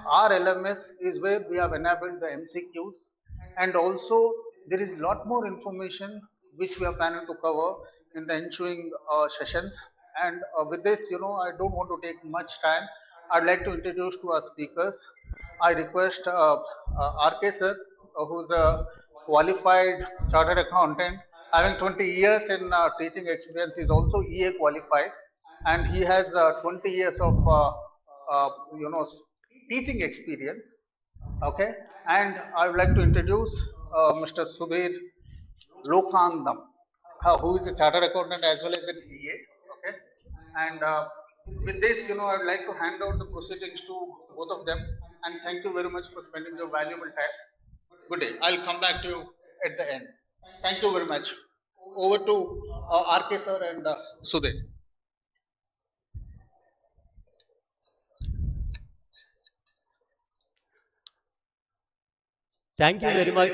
our LMS is where we have enabled the MCQs, and also there is a lot more information which we are planning to cover in the ensuing sessions. And with this, I don't want to take much time. I'd like to introduce to our speakers. I request RK sir, who's a qualified chartered accountant, having 20 years in teaching experience. He's also EA qualified, and he has 20 years of uh, you know teaching experience. Okay, and I would like to introduce Mr. Sudhir Lokhandam, who is a chartered accountant as well as an EA. Okay, and with this, I would like to hand out the proceedings to both of them. And thank you very much for spending your valuable time. Good day. I'll come back to you at the end. Thank you very much. Over to RK sir and Sudhir. Thank you very much,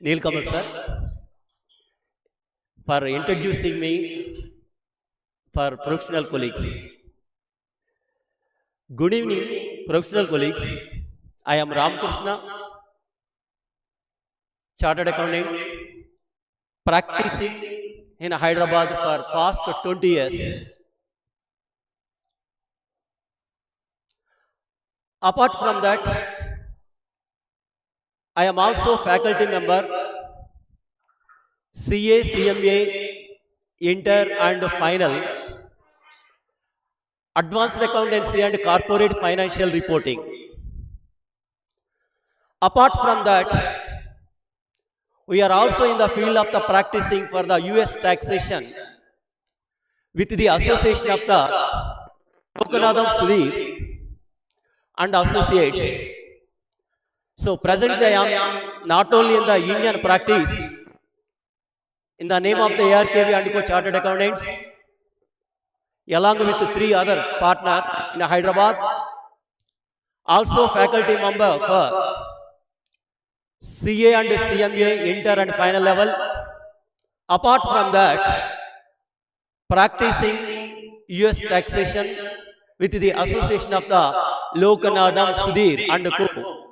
Neil Kamal sir, for introducing me for professional colleagues. Good evening, professional colleagues. I am Ramakrishna, chartered accountant, practicing in Hyderabad for past 20 years. Apart from that, I am also faculty member, CA, CMA, Inter and Final, Advanced Accountancy and Corporate Financial Reporting. Apart from that, we are also in the field of the practicing for the US taxation with the association of the Lokanadam Sudhir and associates. So presently I am not only in the Indian practice, in the name of the ARKV and Co Chartered Accountants, along with 3 other partners in Hyderabad, also faculty member for CA and CMA inter and final level. Apart from that, practicing US taxation with the association of the Lokanadam Sudhir and Co.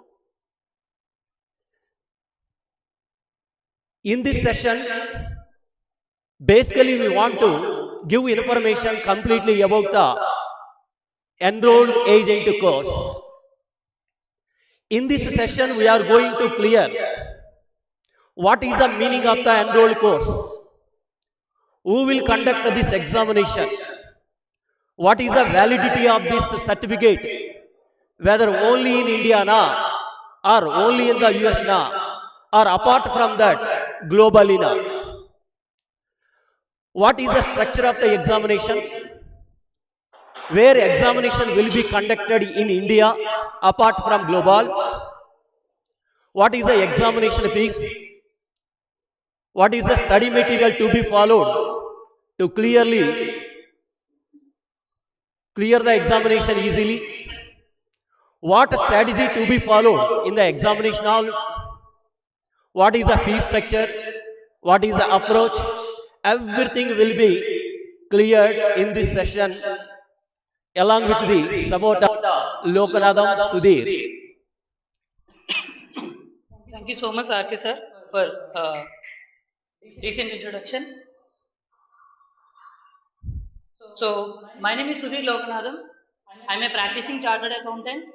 In this session, basically we want to give information completely about the enrolled agent course. In this session, we are going to clear what is the meaning of the enrolled course, who will conduct this examination, what is the validity of this certificate, whether only in India na, or only in the US na, or apart from that, globally na. What is the structure of the examination? Where examination will be conducted in India apart from global? What is the examination fees? What is the study material to be followed to clearly clear the examination easily? What strategy to be followed in the examination hall? What is the fee structure? What is the approach? Everything will be cleared in this session along with the support of Lokanadam Sudhir. Thank you so much, RK sir, for decent introduction. So, my name is Sudhir Lokanadam. I'm a practicing chartered accountant.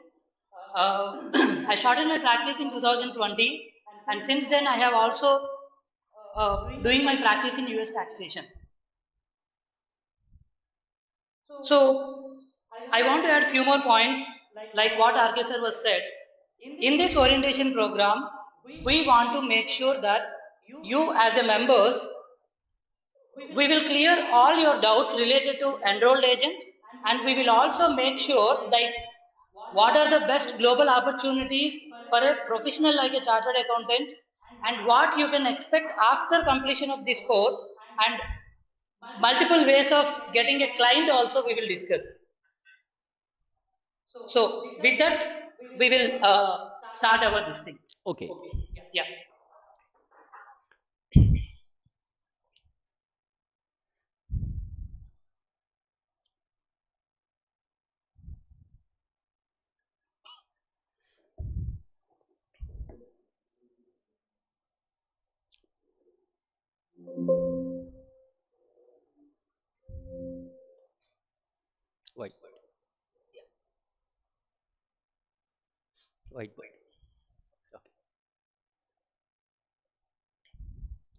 I started my practice in 2020, and since then I have also doing my practice in US taxation. So, I want to add few more points, like what RK sir was said. In this orientation program, we want to make sure that you as a members, we will clear all your doubts related to enrolled agent, and we will also make sure like what are the best global opportunities for a professional like a chartered accountant, and what you can expect after completion of this course, and multiple ways of getting a client also we will discuss. So with that, we will start our this thing. Okay. Yeah. White. Whiteboard. Okay.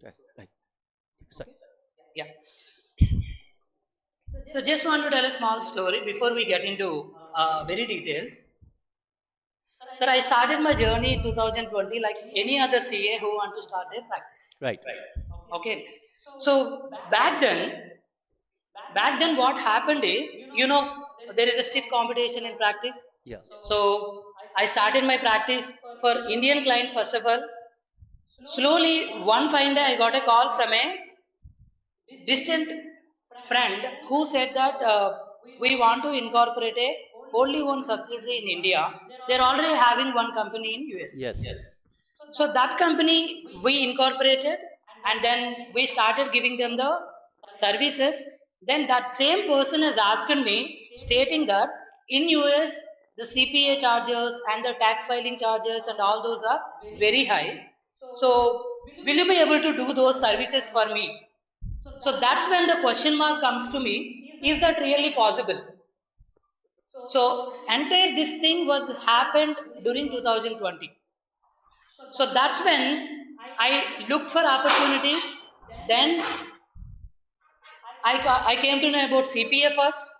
Right. Right. Sorry. Yeah. So just want to tell a small story before we get into very details. Sir, I started my journey in 2020 like any other CA who want to start their practice. Right. Okay. So back then what happened is, there is a stiff competition in practice. Yeah. So I started my practice for Indian clients first of all. Slowly, one fine day I got a call from a distant friend who said that we want to incorporate a wholly owned subsidiary in India. They're already having one company in US. Yes. So that company we incorporated, and then we started giving them the services. Then that same person has asked me, stating that in US the CPA charges and the tax filing charges and all those are very high. So will you be able to do those services for me? So that's when the question mark comes to me: is that really possible? So entire this thing was happened during 2020. So that's when I looked for opportunities. Then I came to know about CPA first.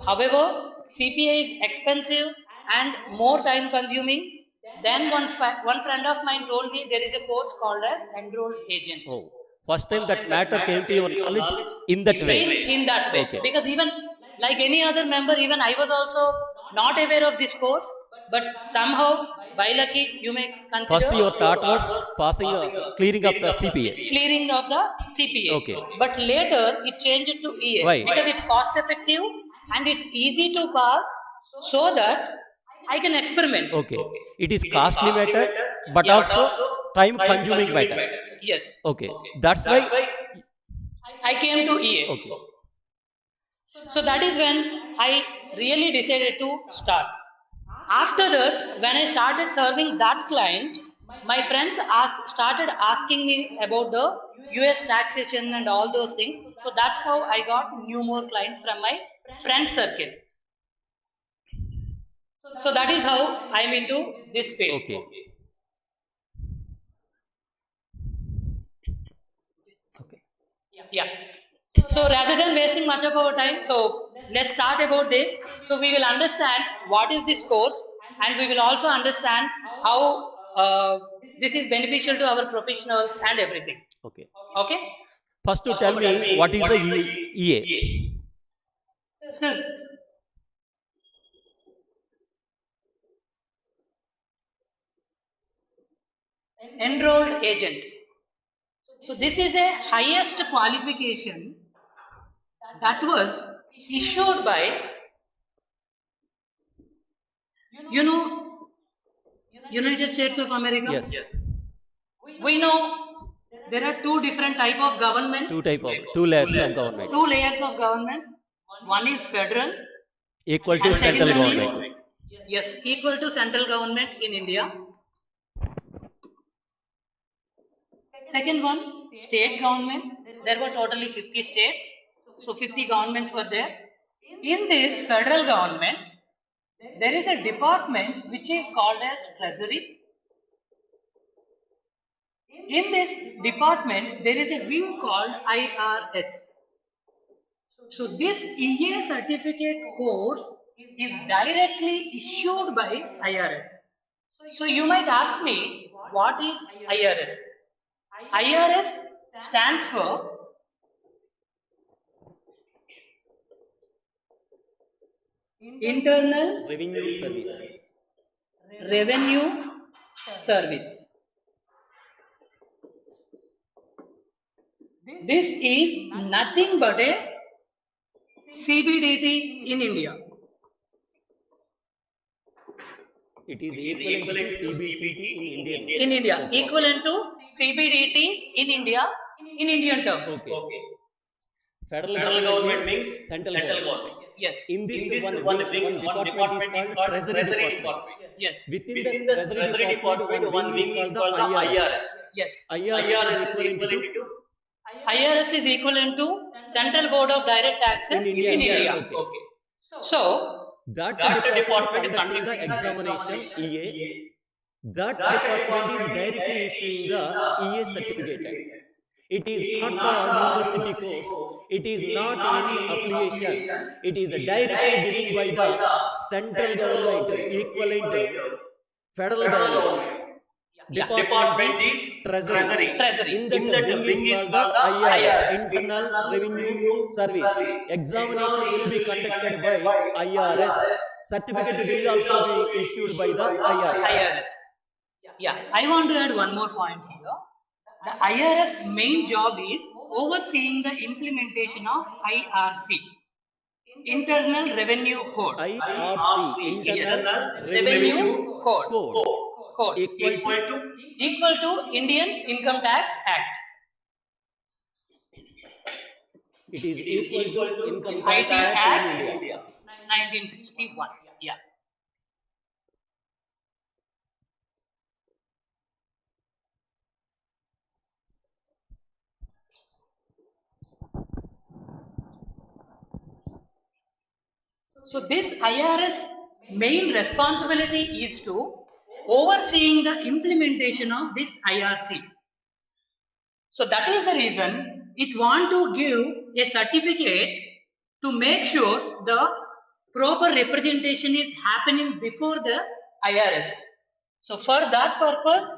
However, CPA is expensive and more time consuming. Then one friend of mine told me there is a course called as enrolled agent. Oh, first time that matter came to your knowledge in that way. In that way. Okay. Because even like any other member, even I was also not aware of this course, but somehow by lucky you may consider First your thought was passing, clearing up the CPA. clearing of the CPA. Okay. But later it changed to EA. Why? Because it's cost effective and it's easy to pass, so that I can experiment. Okay. It is costly matter, but also time consuming matter. Yes. Okay. That's why. I came to EA. Okay. So that is when I really decided to start. After that, when I started serving that client, my friends started asking me about the US taxation and all those things. So that's how I got new more clients from my friend circle. So that is how I'm into this field. Okay. Okay. Yeah. So rather than wasting much of our time, so let's start about this. So we will understand what is this course, and we will also understand how this is beneficial to our professionals and everything. Okay. Okay. First, to tell me what is the EA? Sir, enrolled agent. So this is a highest qualification that was issued by, you know, United States of America. Yes. We know there are two different type of governments. Two layers of government. Two layers of governments. One is federal. Equal to And central second one is- government. Yes, equal to central government in India. Second one, state governments. There were totally 50 states. So 50 governments were there. In this federal government, there is a department which is called as Treasury. In this department, there is a wing called IRS. So this EA certificate course is directly issued by IRS. So you might ask me, what is IRS? IRS stands for Internal Revenue Service. Revenue Service. This is nothing but a CBDT in India. It is equivalent to CBTT in Indian. In India, Okay. equivalent to CBDT in India in Indian terms. Okay. Federal government means central government. Yes. In this one department is called Treasury Department. Yes. Within the Treasury Department, one wing is called the IRS. Yes. IRS is equivalent to IRS is equivalent to Central Board of Direct Taxes In India. in India. Okay. So, That department conducting the examination EA, that department is directly issuing the EA certificate. It is not the university course. It is not any affiliation. It is directly giving by the central government, equivalent federal government. yeah, Department is treasury. Treasury. In that wing is called the IRS, Internal Revenue Service. Examination will be conducted by IRS. Certificate will also be issued by the IRS. IRS. Yeah, I want to add one more point here. The IRS main job is overseeing the implementation of IRC, Internal Revenue Code. IRC, Internal Revenue Code. Code. Equal to Indian Income Tax Act. It is equal to Income IT Tax Act in India. 1961. Yeah. So this IRS main responsibility is to overseeing the implementation of this IRC. So that is the reason it want to give a certificate to make sure the proper representation is happening before the IRS. So for that purpose,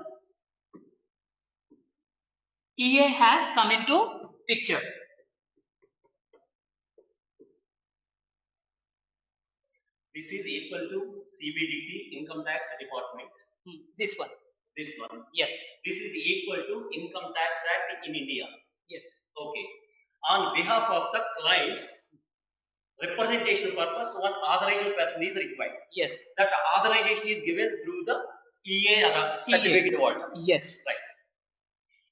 EA has come into picture. This is equal to CBDT, Income Tax Department. This one. This one. Yes. This is equal to Income Tax Act in India. Yes. Okay. On behalf of the clients, representation purpose, one authorized person is required. Yes. That authorization is given through the EA or the certificate holder. Yes. Right.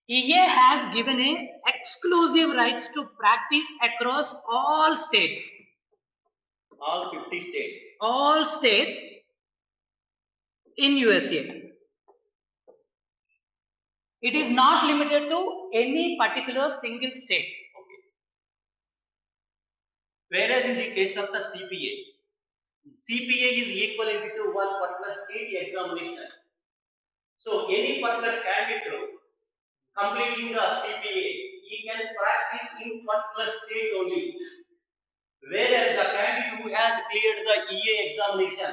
EA has given a exclusive rights to practice across all states. All 50 states. All states in USA. It is not limited to any particular single state. Okay. Whereas in the case of the CPA, CPA is equivalent to one particular state examination. So any particular candidate completing the CPA, he can practice in particular state only. Whereas the candidate who has cleared the EA examination,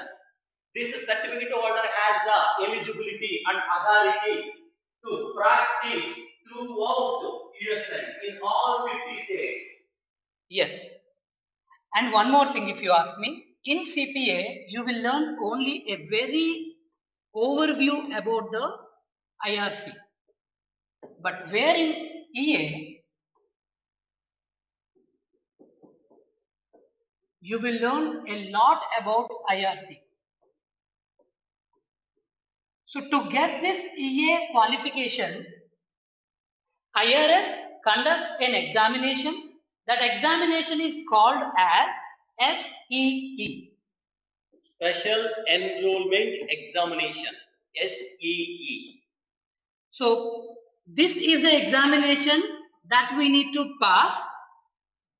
this certificate holder has the eligibility and authority to practice throughout USA in all 50 states. Yes. And one more thing, if you ask me, in CPA, you will learn only a very overview about the IRC. But where in EA, you will learn a lot about IRC. So to get this EA qualification, IRS conducts an examination. That examination is called as SEE. Special Enrollment Examination, SEE. So this is the examination that we need to pass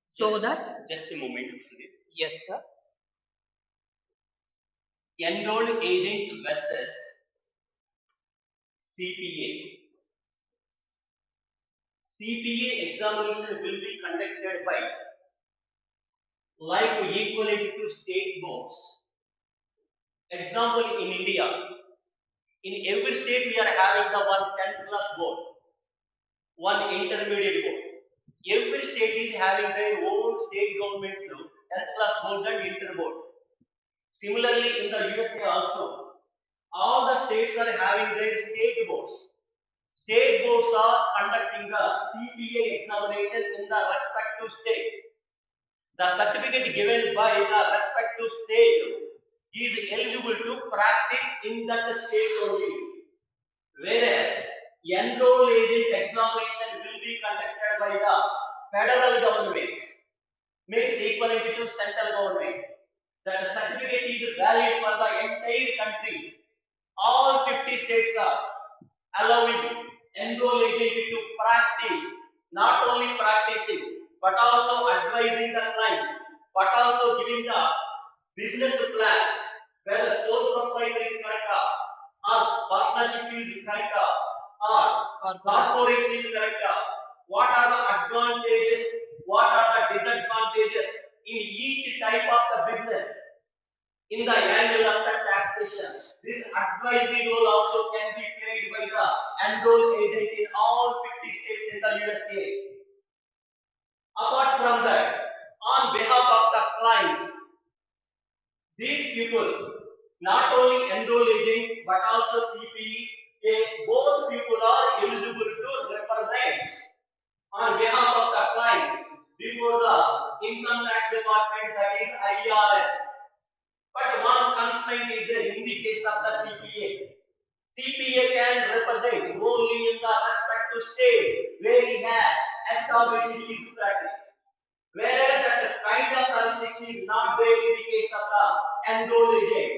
so that... Just a moment, Sudhir. Yes, sir. Enrolled agent versus CPA. CPA examination will be conducted by like equivalent to state boards. Example, in India, in every state we are having the one 10th class board, one intermediate board. Every state is having their own state governments 10th class board and inter board. Similarly, in the USA also, all the states are having their state boards. State boards are conducting the CPA examination in the respective state. The certificate given by the respective state is eligible to practice in that state only. Whereas enroll agent examination will be conducted by the federal government, means equivalent to central government. That certificate is valid for the entire country. All 50 states are allowing enroll agent to practice not only practicing, but also advising the clients, but also giving the business plan, whether sole proprietor is correct or partnership is correct or corporation is correct. What are the advantages? What are the disadvantages in each type of the business? In the angle of the taxation, this advisory role also can be played by the enrolled agent in all 50 states in the USA. Apart from that, on behalf of the clients, these people, not only enrolled agent but also CPE, both people are eligible to represent on behalf of the clients before the income tax department, that is IRS. But one constraint is there in the case of the CPA. CPA can represent only in the respective state where he has established his practice. Whereas that kind of restriction is not there in the case of the enrolled agent.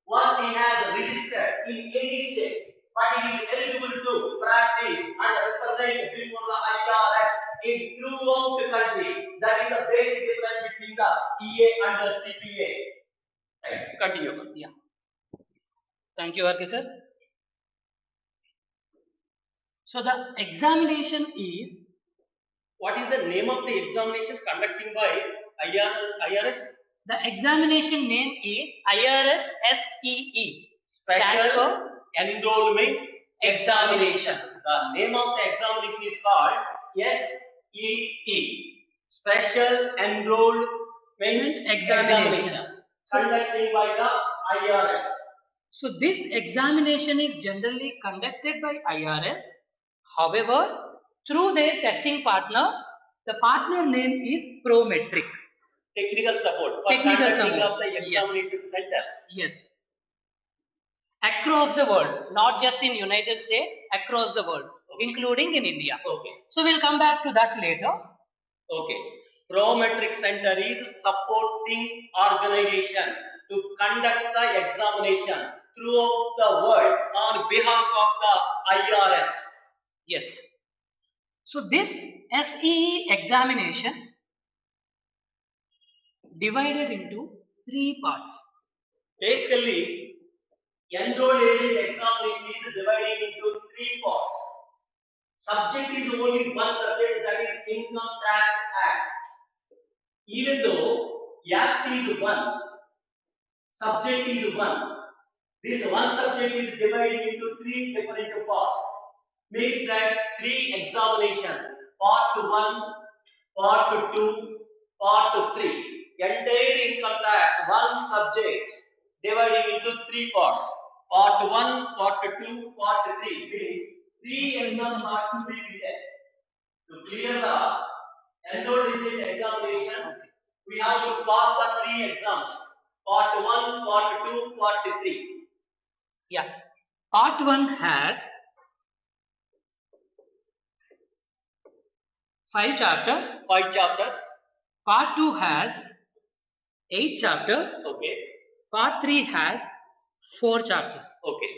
Once he has registered in any state, but he is eligible to practice and represent before the IRS in throughout the country. That is the basic difference between the EA and the CPA. Right. Continue. Yeah. Thank you, RK sir. So the examination is. What is the name of the examination conducting by IRS? The examination name is IRS SEE. Stands for Enrollment Examination. The name of the examination is called SEE. Special Enrollment Examination. Conducted by the IRS. So this examination is generally conducted by IRS. However, through their testing partner, the partner name is Prometric. Technical support for Technical conducting support. of the examination centers. Yes. Across the world, not just in United States, across the world, including in India. Okay. So we'll come back to that later. Okay. Prometric Center is supporting organization to conduct the examination throughout the world on behalf of the IRS. Yes. So this SEE examination divided into 3 parts. Basically, enrolled agent examination is divided into 3 parts. Subject is only one subject, that is Income Tax Act. Even though Act is one, subject is one. This one subject is divided into 3 different parts. Means that 3 examinations, part 1, part 2, part 3. Entire income tax, one subject divided into 3 parts. Part 1, part 2, part 3 means 3 exams are to be written. To clear the enrolled agent examination, we have to pass the 3 exams. Part 1, part 2, part 3. Yeah. Part 1 has 5 chapters. 5 chapters. Part 2 has 8 chapters. Okay. Part 3 has 4 chapters. Okay.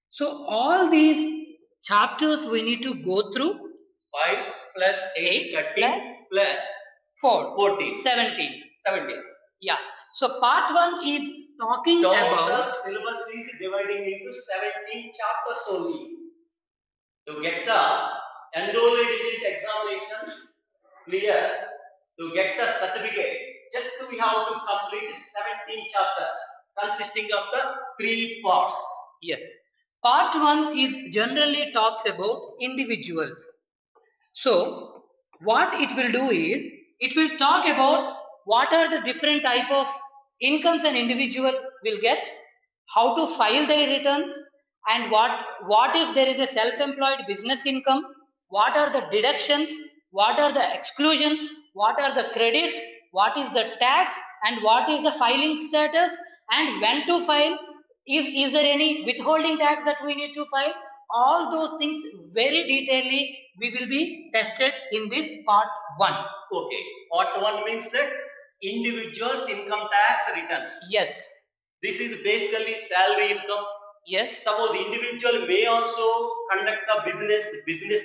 So all these chapters we need to go through. 5 plus 8 plus 4 14. 17. 17. Yeah. So part 1 is talking Total about syllabus is dividing into 17 chapters only. To get the enrolled agent examination clear, to get the certificate, just we have to complete 17 chapters consisting of the 3 parts. yes. Part 1 is generally talks about individuals. So what it will do is it will talk about what are the different type of incomes an individual will get, how to file their returns, and what if there is a self-employed business income, what are the deductions, what are the exclusions, what are the credits, what is the tax, and what is the filing status, and when to file, if is there any withholding tax that we need to file. All those things very detailedly we will be tested in this part 1. Okay. Part 1 means that individuals income tax returns. Yes. This is basically salary income, Yes. Suppose individual may also conduct a business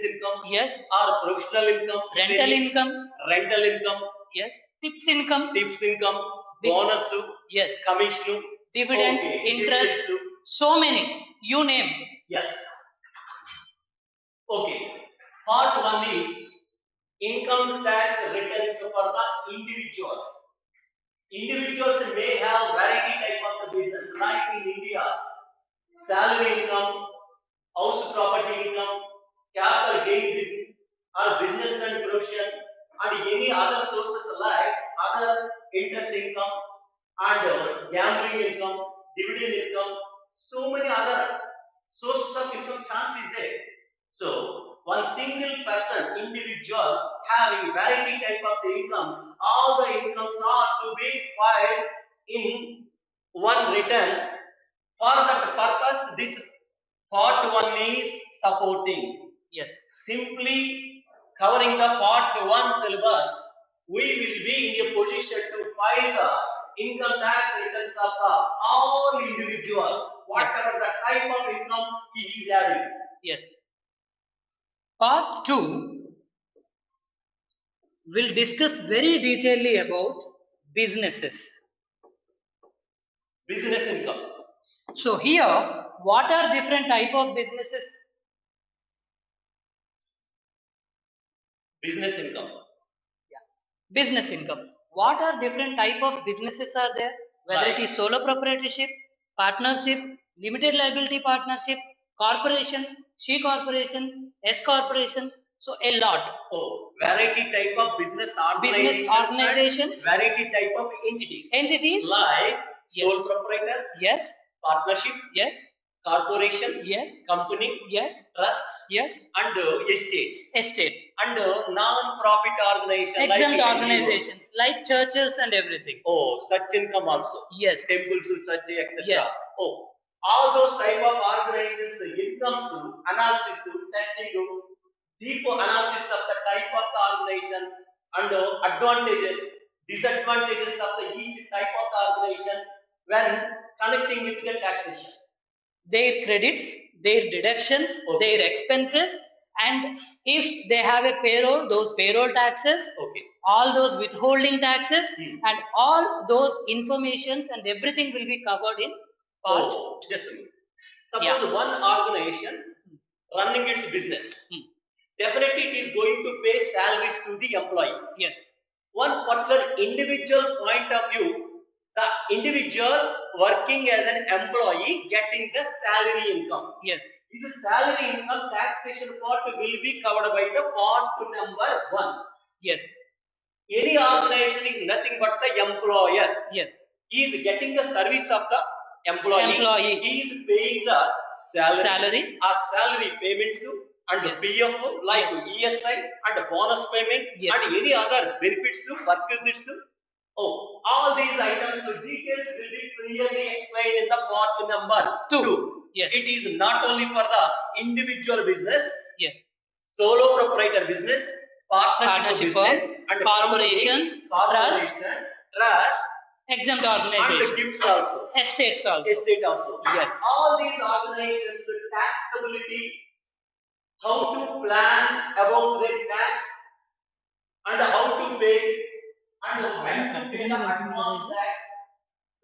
income. Yes. Or professional income. Rental income. Rental income. Yes. Tips income. Tips income. Bonus. Yes. Commission. Dividend. Okay. Interest. Dividends. So many. You name. Yes. Okay. Part 1 is income tax returns for the individuals. Individuals may have variety type of the business, like in India, salary income, house property income, capital gain business, or business and profession, and any other sources like other interest income and gambling income, dividend income, so many other sources of income chance is there. So one single person, individual, having variety type of the incomes, all the incomes are to be filed in one return. For that purpose, this part 1 is supporting. Yes. Simply covering the part 1 syllabus, we will be in a position to file the income tax returns of all individuals, whatever the type of income he is having. Yes. Part 2 will discuss very detailedly about businesses. Business income. So here, what are different type of businesses? Business income. Yeah. Business income. What are different type of businesses are there? Whether it is solo proprietorship, partnership, limited liability partnership, corporation, C corporation, S corporation. So a lot. Oh, variety type of business organizations, variety type of entities. Entities Like sole yes. proprietor, Yes. partnership, Yes. corporation, Yes. company, Yes. trust, Yes. and estates. Estates. And non-profit organizations. Exempt like organizations like churches and everything. Oh, such income also. Yes. Temples, such etc. Yes. Oh, all those type of organizations, incomes, analysis, testing, deep analysis of the type of the organization and advantages, disadvantages of the each type of the organization when connecting with the taxation. Their credits, their deductions, their expenses, and if they have a payroll, those payroll taxes, all those withholding taxes, and all those informations and everything will be covered in part. Just a minute. Suppose one organization running its business. Definitely it is going to pay salaries to the employee. Yes. One particular individual point of view, the individual working as an employee getting the salary income. Yes. This salary income taxation part will be covered by the part number 1. Yes. Any organization is nothing but the employer. Yes. He is getting the service of the employee. He is paying the salary. Salary payments and PF like ESI and bonus payment and any other benefits, work visits. All these items, details will be clearly explained in the part number 2. Yes. It is not only for the individual business, yes, solo proprietor business, partnership business, and corporations, trust, exempt organizations, and gifts also, estates also. Yes. All these organizations, taxability, how to plan about their tax, and how to pay, and when to pay the advance tax,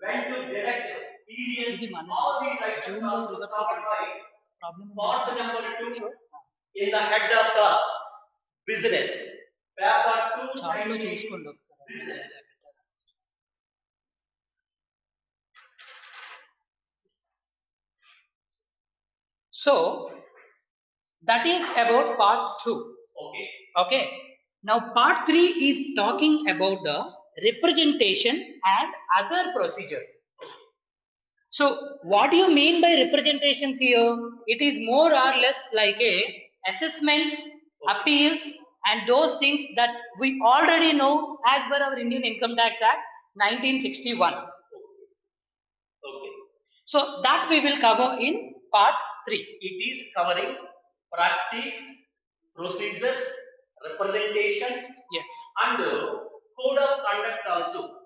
when to deduct TDS. All these items also covered by part number 2 in the head of the business. Paper 2 title is business. So that is about part 2. Okay. Now part 3 is talking about the representation and other procedures. So what do you mean by representations here? It is more or less like a assessments, appeals, and those things that we already know as per our Indian Income Tax Act 1961. So that we will cover in part 3. It is covering practice, procedures, representations, yes, and code of conduct also.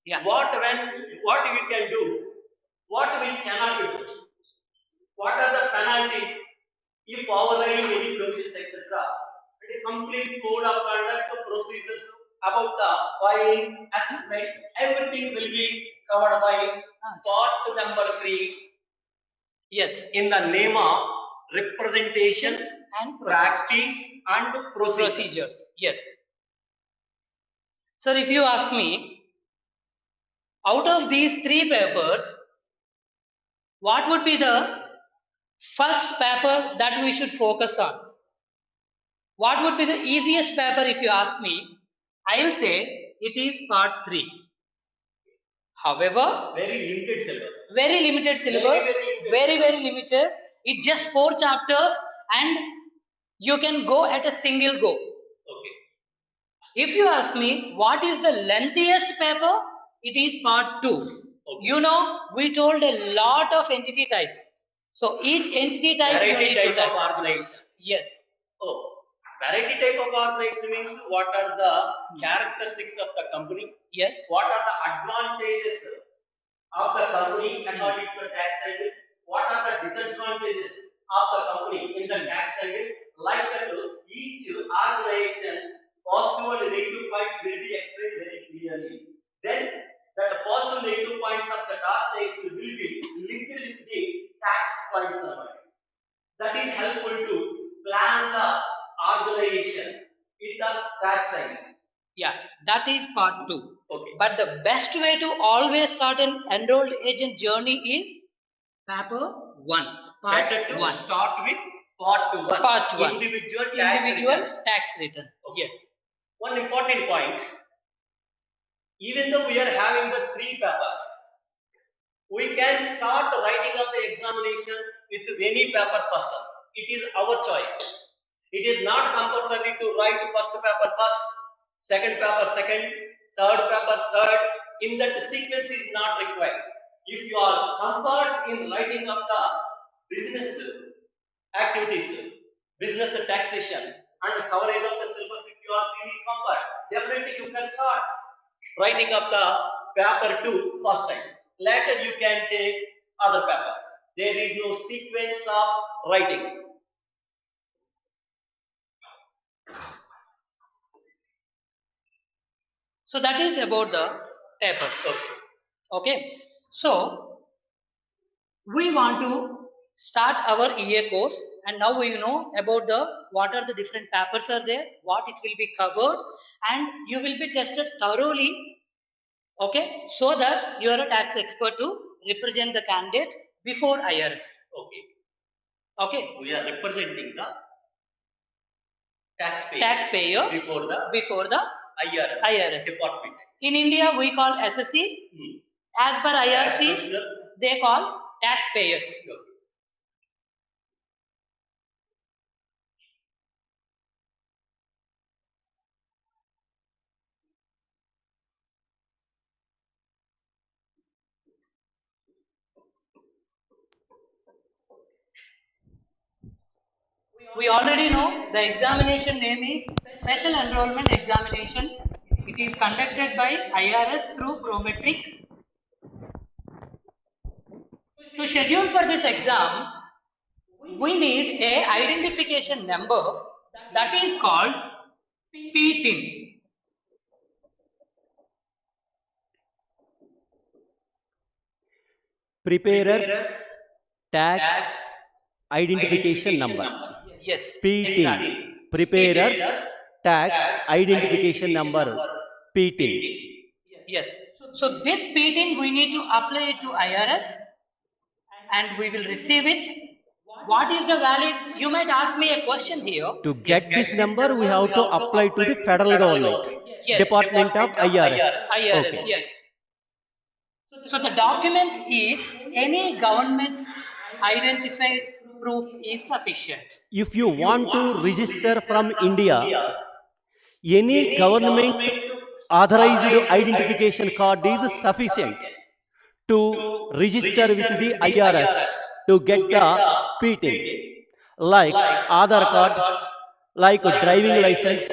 Yeah. What we can do, what we cannot do. What are the penalties if overriding any provisions, etc.? And a complete code of conduct procedures about the filing, assessment, everything will be covered by part number 3. Yes. In the name of representations And practice and procedures. Yes. Sir, if you ask me, out of these 3 papers, what would be the first paper that we should focus on? What would be the easiest paper if you ask me? I'll say it is part 3. However, very limited syllabus. Very limited syllabus, very limited. It's just 4 chapters and you can go at a single go. Okay. If you ask me what is the lengthiest paper, it is part 2. Okay. You know, we told a lot of entity types. So each entity type variety you need type to type. of organizations. Yes. Oh, variety type of organization means what are the characteristics of the company? Yes. What are the advantages of the company according to the tax angle? What are the disadvantages of the company in the tax angle? Like that, each organization positive and negative points will be explained very clearly. Then the positive and negative points of the organization will be linked with the tax points number. That is helpful to plan the organization in the tax angle. Yeah, that is part 2. Okay. But the best way to always start an enrolled agent journey is paper 1. Part Better to 1. start with part 1. Part 1. Individual Individual returns. tax returns. Okay. Yes. One important point. Even though we are having the 3 papers, we can start writing up the examination with any paper first. It is our choice. It is not compulsory to write first paper first, second paper second, third paper third. In that sequence is not required. If you are comfort in writing up the business activities, business taxation, and coverage of the syllabus, if you are feeling comfort, definitely you can start writing up the paper 2 first time. Later you can take other papers. There is no sequence of writing. So that is about the papers. Okay. So we want to start our EA course, and now we know about the what are the different papers are there, what it will be covered, and you will be tested thoroughly. Okay, so that you are a tax expert to represent the candidate before IRS. Okay. Okay. We are representing the taxpayers, before the IRS department. In India, we call SSC. As per IRC, they call taxpayers. Okay. We already know the examination name is Special Enrollment Examination. It is conducted by IRS through Prometric. To schedule for this exam, we need a identification number that is called PTIN. Preparers Tax Identification Number. Yes. PTIN. Exactly. Preparers Tax Identification Number. PTIN. Yes. So this PTIN we need to apply it to IRS and we will receive it. What is the valid? You might ask me a question here. To get this number, we have to apply to the federal government. Yes. Department of IRS. IRS, Okay. yes. So the document is any government identified proof is sufficient. If you want to register from India, any government authorized identification card is sufficient to register with the IRS to get the PTIN, like Aadhaar card, like driving license,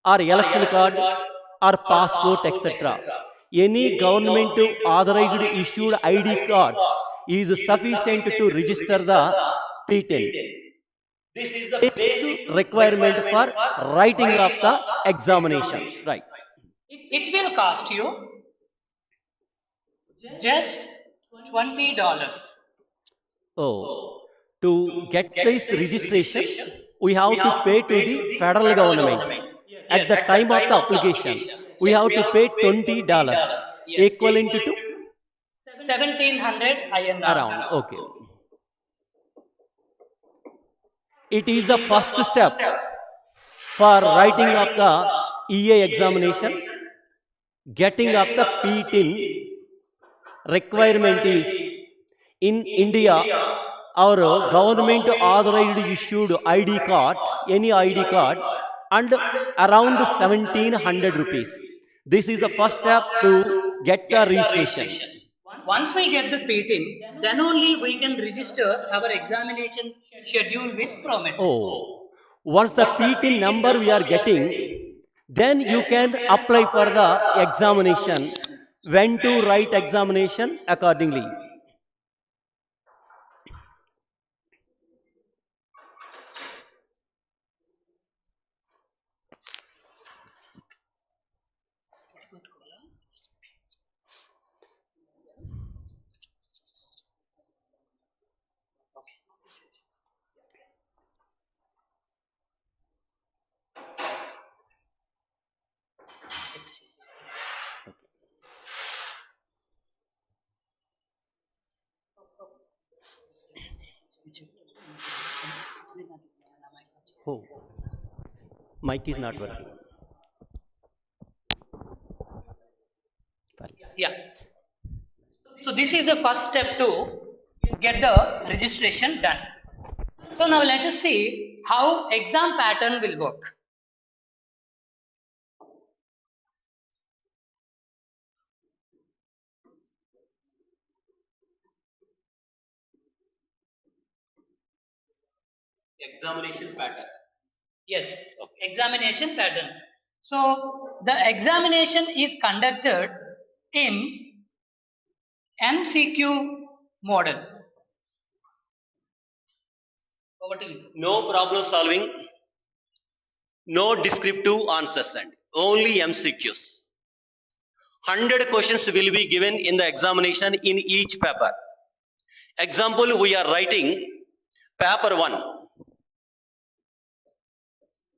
or election card, or passport, etc. Any government authorized issued ID card is sufficient to register the P10. This is the Basic basic requirement for requirement for writing of writing the of the examination. examination. Right. It will cost you just $20. Oh, So, to to get get this this registration, registration, we we have to have to pay to pay the to the federal federal government. government. At Yes, the at the time of time the of the application, application, we yes, have we to have pay to pay $20, $20. Yes, equivalent to 1700 INR. around. Okay. Okay. It is It the is the first first step step for for writing of writing of the the EA EA examination. examination. Getting of Getting the of the P10 P10 requirement requirement is is in in India. India, Our our government government authorized authorized issued issued ID ID card, card, any any ID ID card, card, and and around around 1700 rupees. 1700 rupees. This is the This is first the first step step to to get the get the registration. registration. Once we get the P10, then only we can register our examination schedule with Promet. Oh, Oh, once the once the P10 P10 number we number are we are getting, getting, then you then you can can apply for apply for the the examination, examination, when to when to write write examination examination accordingly. accordingly. Oh, mic is not working. Sorry. Yeah. So this is the first step to get the registration done. So now let us see how exam pattern will work. Examination pattern. Yes, examination pattern. So the examination is conducted in MCQ model. Over to you, sir. No problem solving, no descriptive answers, and only MCQs. 100 questions will be given in the examination in each paper. Example, we are writing paper 1.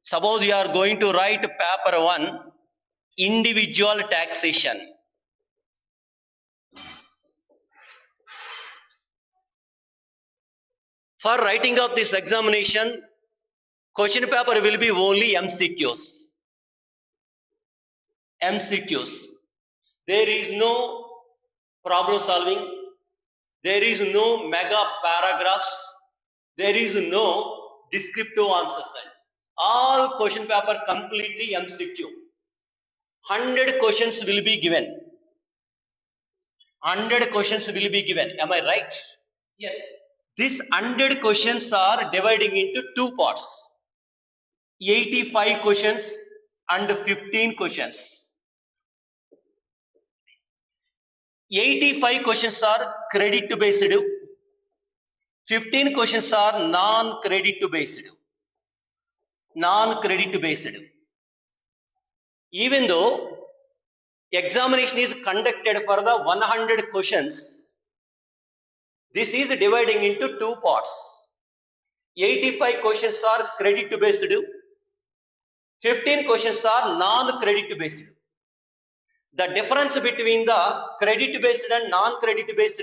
Suppose you are going to write paper 1, individual taxation. For writing of this examination, question paper will be only MCQs. MCQs. There is no problem solving. There is no mega paragraphs. There is no descriptive answers. All question paper completely MCQ. 100 questions will be given. 100 questions will be given. Am I right? Yes. These 100 questions are dividing into two parts. 85 questions and 15 questions. 85 questions are credit based. 15 questions are non-credit based. Non-credit based. Even though examination is conducted for the 100 questions, this is dividing into two parts. 85 questions are credit based. 15 questions are non-credit based. The difference between the credit based and non-credit based,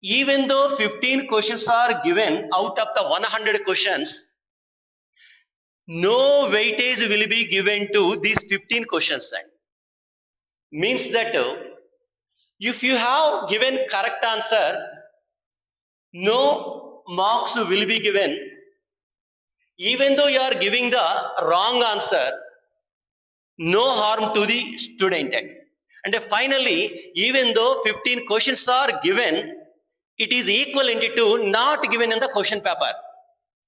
even though 15 questions are given out of the 100 questions, no weightage will be given to these 15 questions. Means that if you have given correct answer, no marks will be given. Even though you are giving the wrong answer, no harm to the student. And finally, even though 15 questions are given, it is equivalent to not given in the question paper.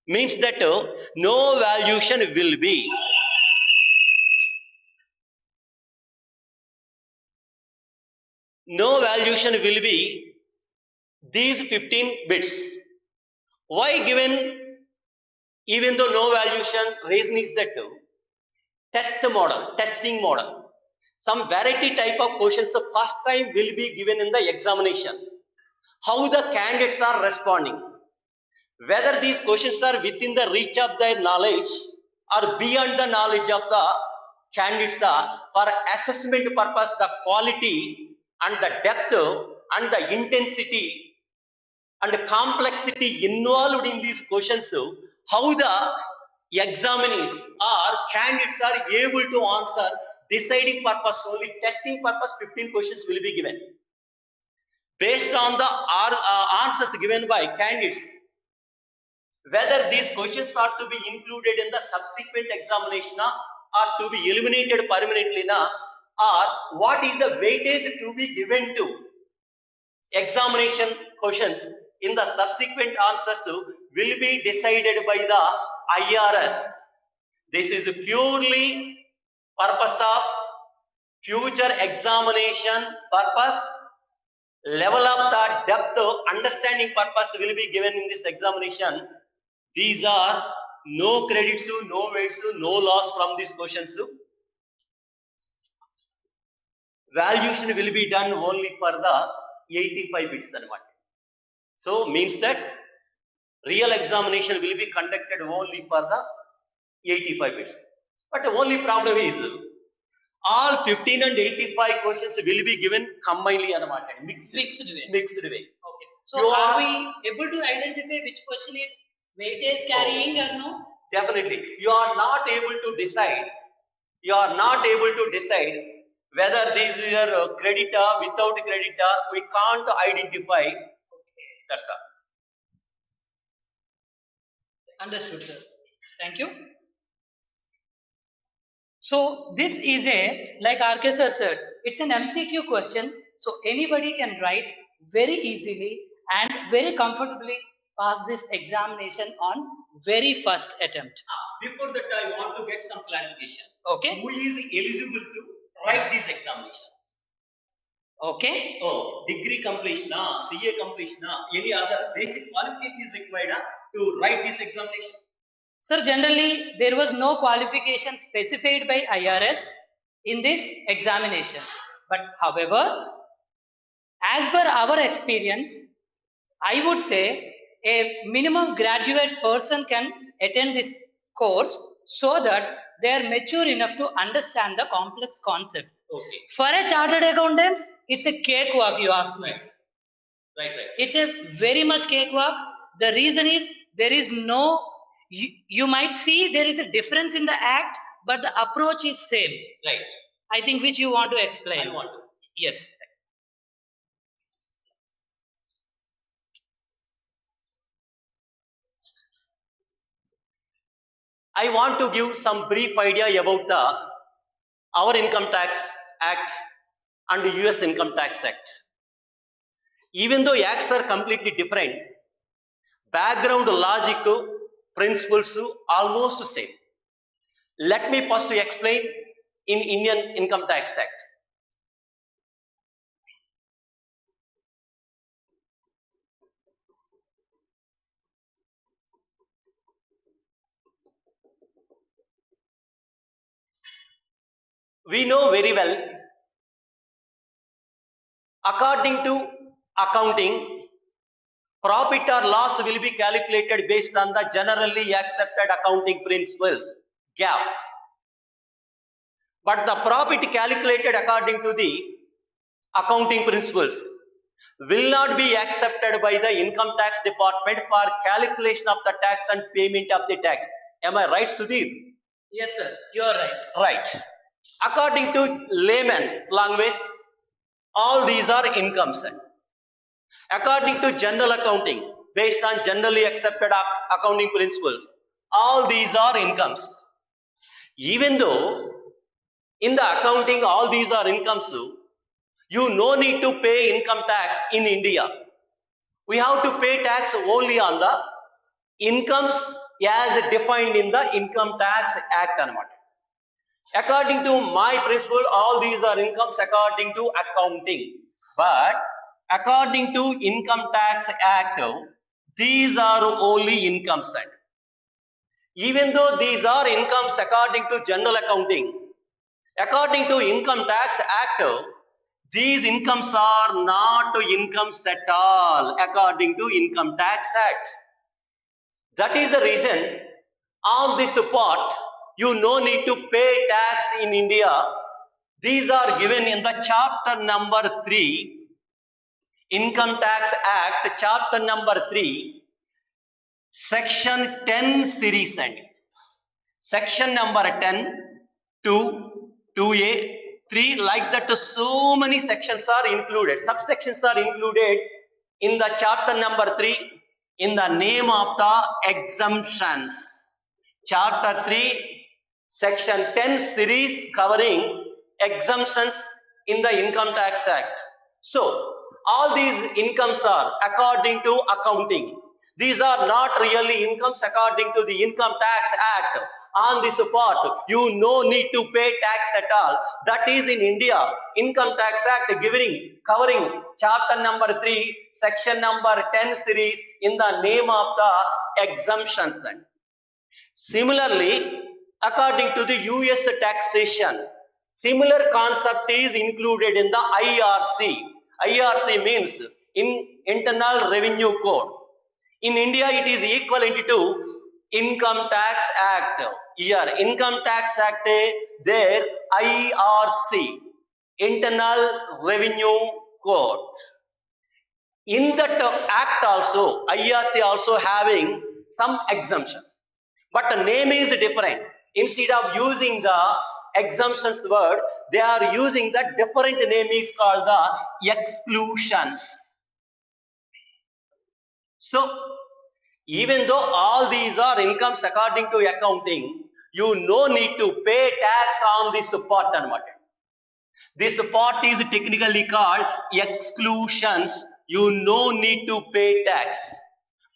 Means that no valuation will be. No valuation will be these 15 bits. Why given even though no valuation? Reason is that testing model. Some variety type of questions the first time will be given in the examination. How the candidates are responding. Whether these questions are within the reach of their knowledge or beyond the knowledge of the candidates are for assessment purpose, the quality and the depth and the intensity and the complexity involved in these questions, how the examinees or candidates are able to answer, deciding purpose only, testing purpose 15 questions will be given. Based on the answers given by candidates, whether these questions are to be included in the subsequent examination or to be eliminated permanently or what is the weightage to be given to examination questions in the subsequent answers will be decided by the IRS. This is purely purpose of future examination purpose, level of the depth understanding purpose will be given in this examination. These are no credits, no weights, no loss from these questions. Valuation will be done only for the 85 bits. So means that real examination will be conducted only for the 85 bits. But the only problem is all 15 and 85 questions will be given combinedly mixed way. Okay. So are we able to identify which question is weightage carrying or no? Definitely. You are not able to decide. You are not able to decide whether these are creditor, without creditor. We can't identify. Okay. That's all. Understood, sir. Thank you. So this is a, like RK sir said, it's an MCQ question. So anybody can write very easily and very comfortably pass this examination on very first attempt. Before that, I want to get some clarification. Okay. Who is eligible to write these examinations? Okay. Oh, degree completion, CA completion, any other basic qualification is required to write this examination? Sir, generally there was no qualification specified by IRS in this examination. But however, as per our experience, I would say a minimum graduate person can attend this course so that they are mature enough to understand the complex concepts. Okay. For a chartered accountant, it's a cakewalk, you ask me. Right. It's a very much cakewalk. The reason is there is no, you might see there is a difference in the act, but the approach is same. Right. I think which you want to explain. I want to. Yes. I want to give some brief idea about our Income Tax Act and the US Income Tax Act. Even though acts are completely different, background logic, principles almost same. Let me first explain in Indian Income Tax Act. We know very well, according to accounting, profit or loss will be calculated based on the generally accepted accounting principles, GAAP. But the profit calculated according to the accounting principles will not be accepted by the income tax department for calculation of the tax and payment of the tax. Am I right, Sudhir? Yes, sir. You are right. Right. According to layman language, all these are incomes. According to general accounting, based on generally accepted accounting principles, all these are incomes. Even though in the accounting all these are incomes, you no need to pay income tax in India. We have to pay tax only on the incomes as defined in the Income Tax Act. According to my principle, all these are incomes according to accounting. But according to Income Tax Act, these are only incomes. And even though these are incomes according to general accounting, according to Income Tax Act, these incomes are not incomes at all according to Income Tax Act. That is the reason on this part you no need to pay tax in India. These are given in the chapter number 3, Income Tax Act, chapter number 3, section 10 series and section number 10, 2, 2A, 3, like that so many sections are included. Subsections are included in the chapter number 3 in the name of the exemptions. Chapter 3, section 10 series covering exemptions in the Income Tax Act. So, all these incomes are according to accounting. These are not really incomes according to the Income Tax Act. On this part, you no need to pay tax at all. That is in India, Income Tax Act covering chapter number 3, section number 10 series in the name of the exemptions. Similarly, according to the US taxation, similar concept is included in the IRC. IRC means Internal Revenue Code. In India, it is equivalent to Income Tax Act. Here, Income Tax Act, there IRC, Internal Revenue Code. In that act also, IRC also having some exemptions. But the name is different. Instead of using the exemptions word, they are using the different name is called the exclusions. So, even though all these are incomes according to accounting, you no need to pay tax on this part. This part is technically called exclusions. You no need to pay tax.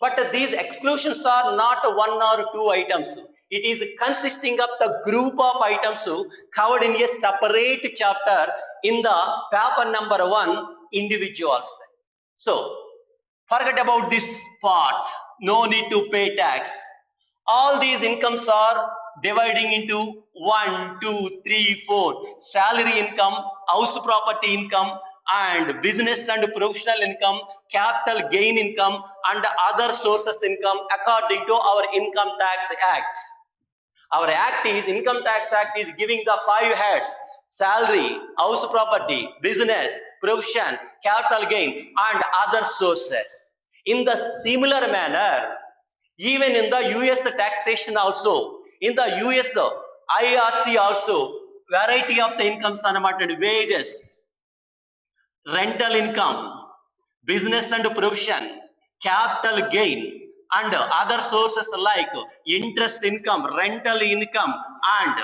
But these exclusions are not one or two items. It is consisting of the group of items covered in a separate chapter in the paper number 1, individuals. So, forget about this part. No need to pay tax. All these incomes are dividing into 1, 2, 3, 4. Salary income, house property income, and business and professional income, capital gain income, and other sources income according to our Income Tax Act. Our act is, Income Tax Act is giving the 5 heads: salary, house property, business, profession, capital gain, and other sources. In the similar manner, even in the US taxation also, in the US IRC also, variety of the incomes are wages, rental income, business and profession, capital gain, and other sources like interest income, rental income, and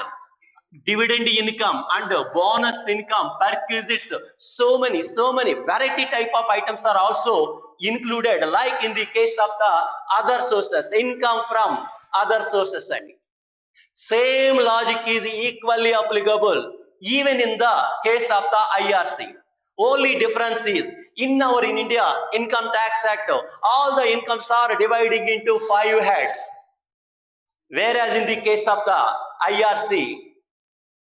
dividend income, and bonus income, perquisites. So many variety type of items are also included, like in the case of the other sources, income from other sources. Same logic is equally applicable even in the case of the IRC. Only difference is, in India Income Tax Act, all the incomes are dividing into 5 heads, whereas in the case of the IRC,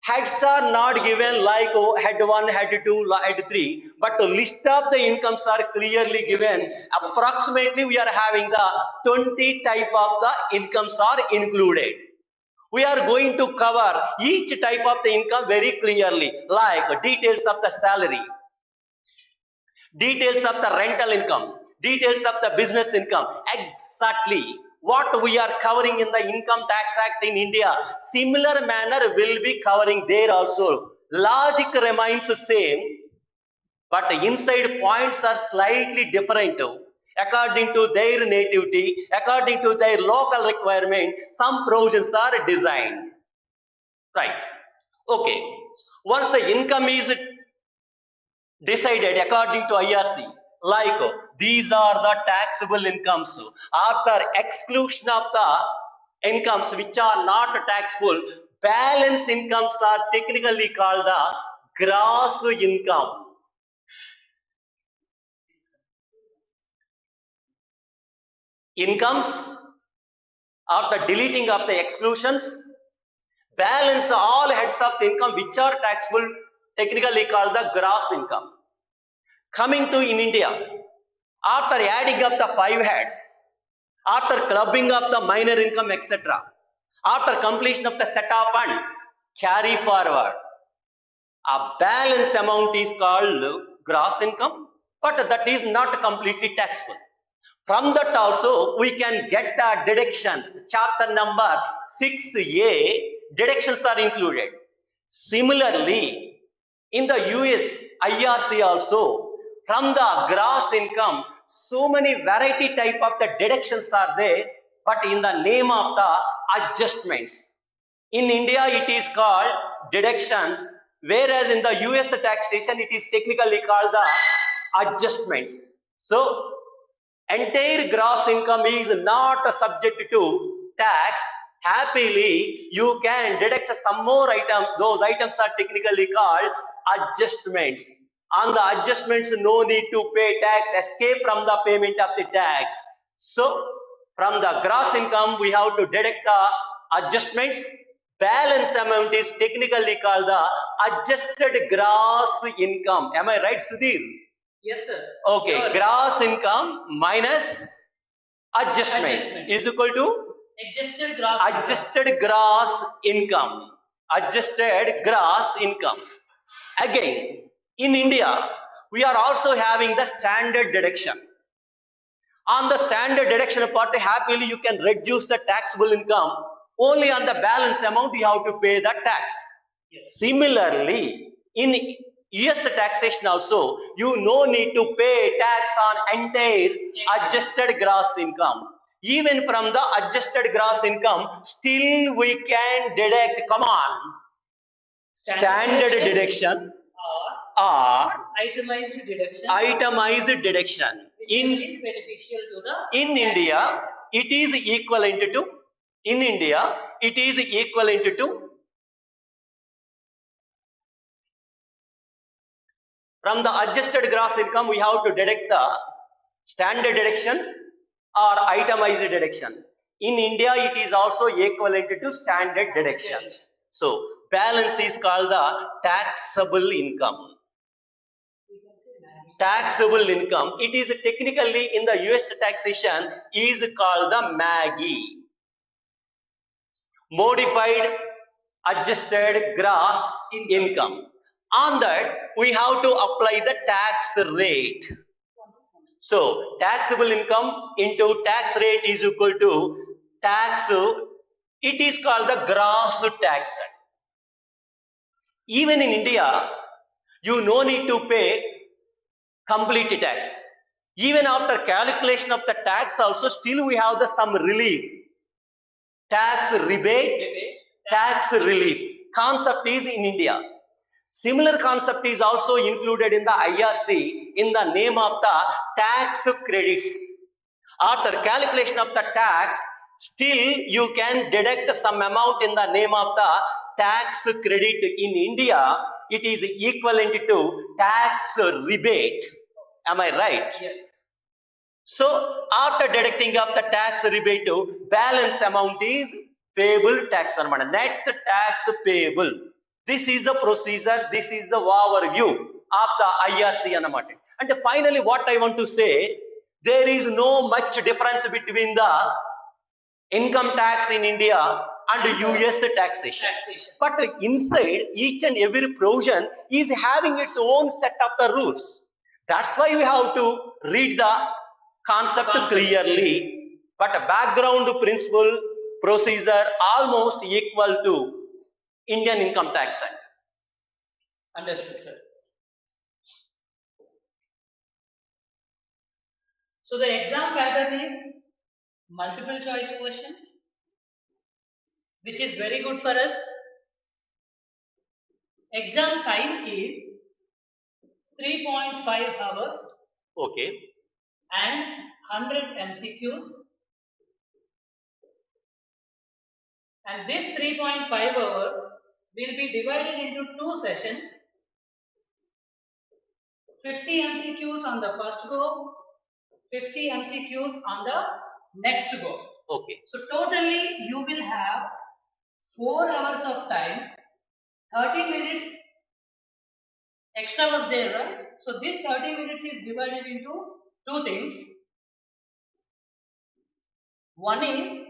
heads are not given like head 1, head 2, head 3, but the list of the incomes are clearly given. Approximately we are having the 20 type of the incomes are included. We are going to cover each type of the income very clearly, like details of the salary, details of the rental income, details of the business income. Exactly what we are covering in the Income Tax Act in India, similar manner will be covering there also. Logic remains the same, but the inside points are slightly different. According to their nativity, according to their local requirement, some provisions are designed. Right. Okay. Once the income is decided according to IRC, like these are the taxable incomes. After exclusion of the incomes which are not taxable, balance incomes are technically called the gross income. incomes, after deleting of the exclusions, balance all heads of the income which are taxable, technically called the gross income. Coming to in India, after adding up the 5 heads, after clubbing up the minor income, etc., after completion of the setup and carry forward, a balance amount is called gross income, but that is not completely taxable. From that also, we can get the deductions. Chapter number 6A, deductions are included. Similarly, in the US IRC also, from the gross income, so many variety type of the deductions are there, but in the name of the adjustments. In India, it is called deductions, whereas in the US taxation, it is technically called the adjustments. So, entire gross income is not subject to tax. Happily, you can deduct some more items. Those items are technically called adjustments. On the adjustments, no need to pay tax, escape from the payment of the tax. So, from the gross income, we have to deduct the adjustments. Balance amount is technically called the adjusted gross income. Am I right, Sudhir? Yes, sir. Okay, Your gross income minus adjustment is equal to adjusted gross adjusted gross income. Adjusted gross income. Again, in India, we are also having the standard deduction. On the standard deduction part, happily you can reduce the taxable income. Only on the balance amount you have to pay the tax. Yes. Similarly, in US taxation also, you no need to pay tax on entire adjusted gross income. Even from the adjusted gross income, still we can deduct, come on, standard deduction or itemized deduction. Itemized deduction. Is beneficial to the In India, it is equivalent to, in India, it is equivalent to, from the adjusted gross income, we have to deduct the standard deduction or itemized deduction. In India, it is also equivalent to standard deduction. So, balance is called the taxable income. Taxable income, it is technically in the US taxation is called the MAGI, modified adjusted gross income. On that, we have to apply the tax rate. So, taxable income into tax rate is equal to tax, it is called the gross tax. Even in India, you no need to pay complete tax. Even after calculation of the tax also, still we have the some relief. Tax rebate, tax relief concept is in India. Similar concept is also included in the IRC in the name of the tax credits. After calculation of the tax, still you can deduct some amount in the name of the tax credit. In India, it is equivalent to tax rebate. Am I right? Yes. So, after deducting of the tax rebate, balance amount is payable tax. Net tax payable. This is the procedure, this is the overview of the IRC. And finally, what I want to say, there is no much difference between the income tax in India and US taxation. But inside each and every provision is having its own set of the rules. That's why we have to read the concept clearly. But background principle, procedure almost equal to Indian Income Tax Act. Understood, sir. So the exam pattern is multiple choice questions, which is very good for us. Exam time is 3.5 hours. Okay. And 100 MCQs. And this 3.5 hours will be divided into 2 sessions. 50 MCQs on the first go, 50 MCQs on the next go. Okay. So totally you will have 4 hours of time, 30 minutes extra was there, right? So this 30 minutes is divided into two things. One is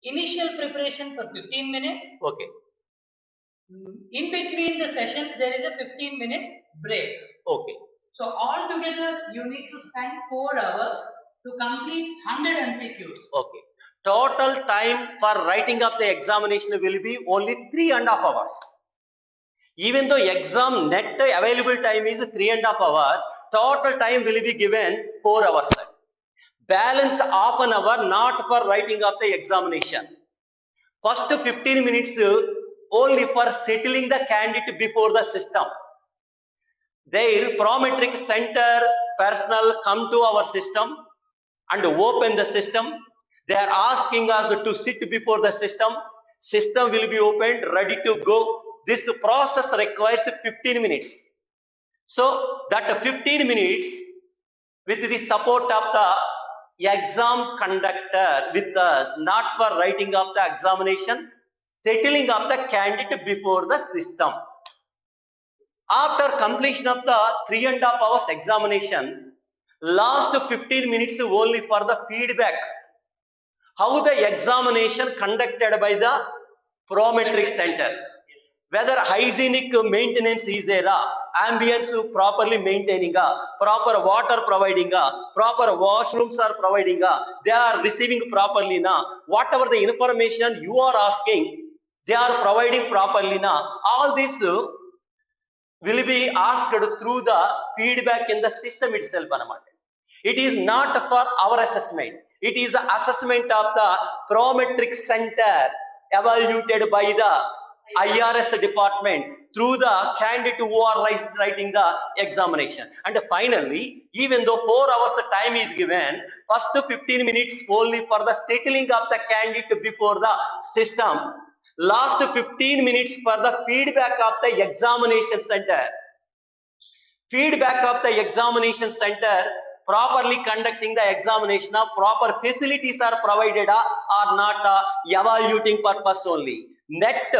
initial preparation for 15 minutes. Okay. In between the sessions, there is a 15 minutes break. Okay. So altogether, you need to spend 4 hours to complete 100 MCQs. Okay. Total time for writing up the examination will be only 3.5 hours. Even though exam net available time is 3.5 hours, total time will be given 4 hours. Balance half an hour not for writing up the examination. First 15 minutes only for settling the candidate before the system. Their prometric center personnel come to our system and open the system. They are asking us to sit before the system. System will be opened, ready to go. This process requires 15 minutes. So that 15 minutes with the support of the exam conductor with us, not for writing up the examination, settling of the candidate before the system. After completion of the 3.5 hours examination, last 15 minutes only for the feedback. How the examination conducted by the prometric center. Whether hygienic maintenance is there, ambience properly maintaining, proper water providing, proper washrooms are providing, they are receiving properly now. Whatever the information you are asking, they are providing properly now. All this will be asked through the feedback in the system itself. It is not for our assessment. It is the assessment of the prometric center evaluated by the IRS department through the candidate who are writing the examination. And finally, even though 4 hours time is given, first 15 minutes only for the settling of the candidate before the system. Last 15 minutes for the feedback of the examination center. Feedback of the examination center, properly conducting the examination, proper facilities are provided or not, evaluating purpose only. Net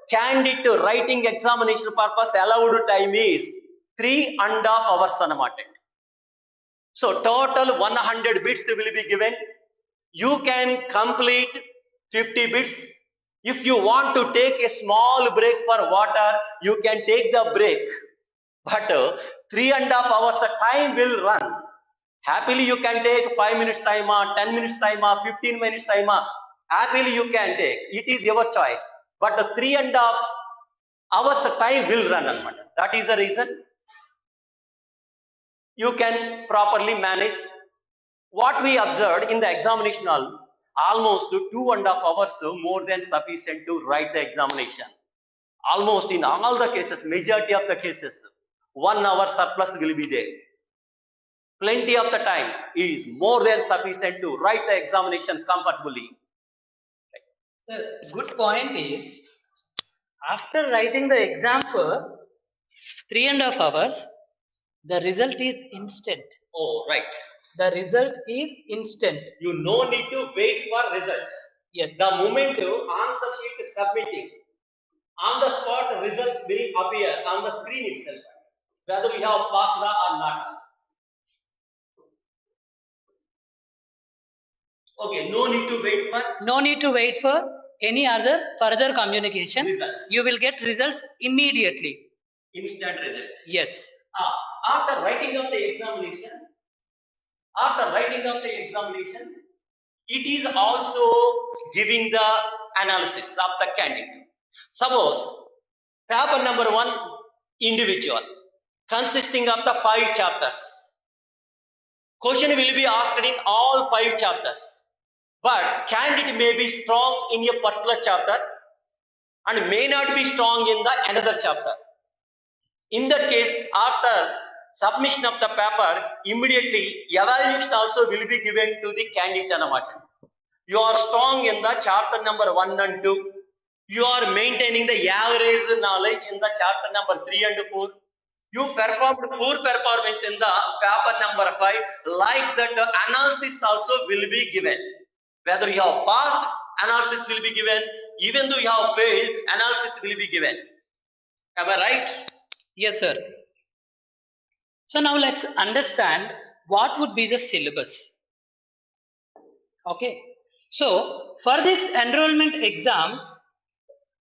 candidate writing examination purpose allowed time is 3.5 hours. So total 100 bits will be given. You can complete 50 bits. If you want to take a small break for water, you can take the break. But 3.5 hours time will run. Happily you can take 5 minutes time, 10 minutes time, 15 minutes time. Happily you can take. It is your choice. But 3.5 hours time will run. That is the reason you can properly manage. What we observed in the examination hall, almost 2.5 hours more than sufficient to write the examination. Almost in all the cases, majority of the cases, 1 hour surplus will be there. Plenty of the time is more than sufficient to write the examination comfortably. So, good point is, after writing the exam for 3.5 hours, the result is instant. Oh, right. The result is instant. You no need to wait for result. Yes. The moment answer sheet is submitting, on the spot result will appear on the screen itself, whether we have passed or not. Okay, no need to wait for. No need to wait for any other further communication. Results. You will get results immediately. Instant result. Yes. After writing of the examination, it is also giving the analysis of the candidate. Suppose paper number 1, individual, consisting of the 5 chapters. Question will be asked in all 5 chapters. But candidate may be strong in a particular chapter and may not be strong in the another chapter. In that case, after submission of the paper, immediately evaluation also will be given to the candidate. You are strong in the chapter number 1 and 2. You are maintaining the average knowledge in the chapter number 3 and 4. You performed poor performance in the paper number 5. Like that, analysis also will be given. Whether you have passed, analysis will be given. Even though you have failed, analysis will be given. Am I right? Yes, sir. So now let's understand what would be the syllabus. Okay. So for this enrollment exam,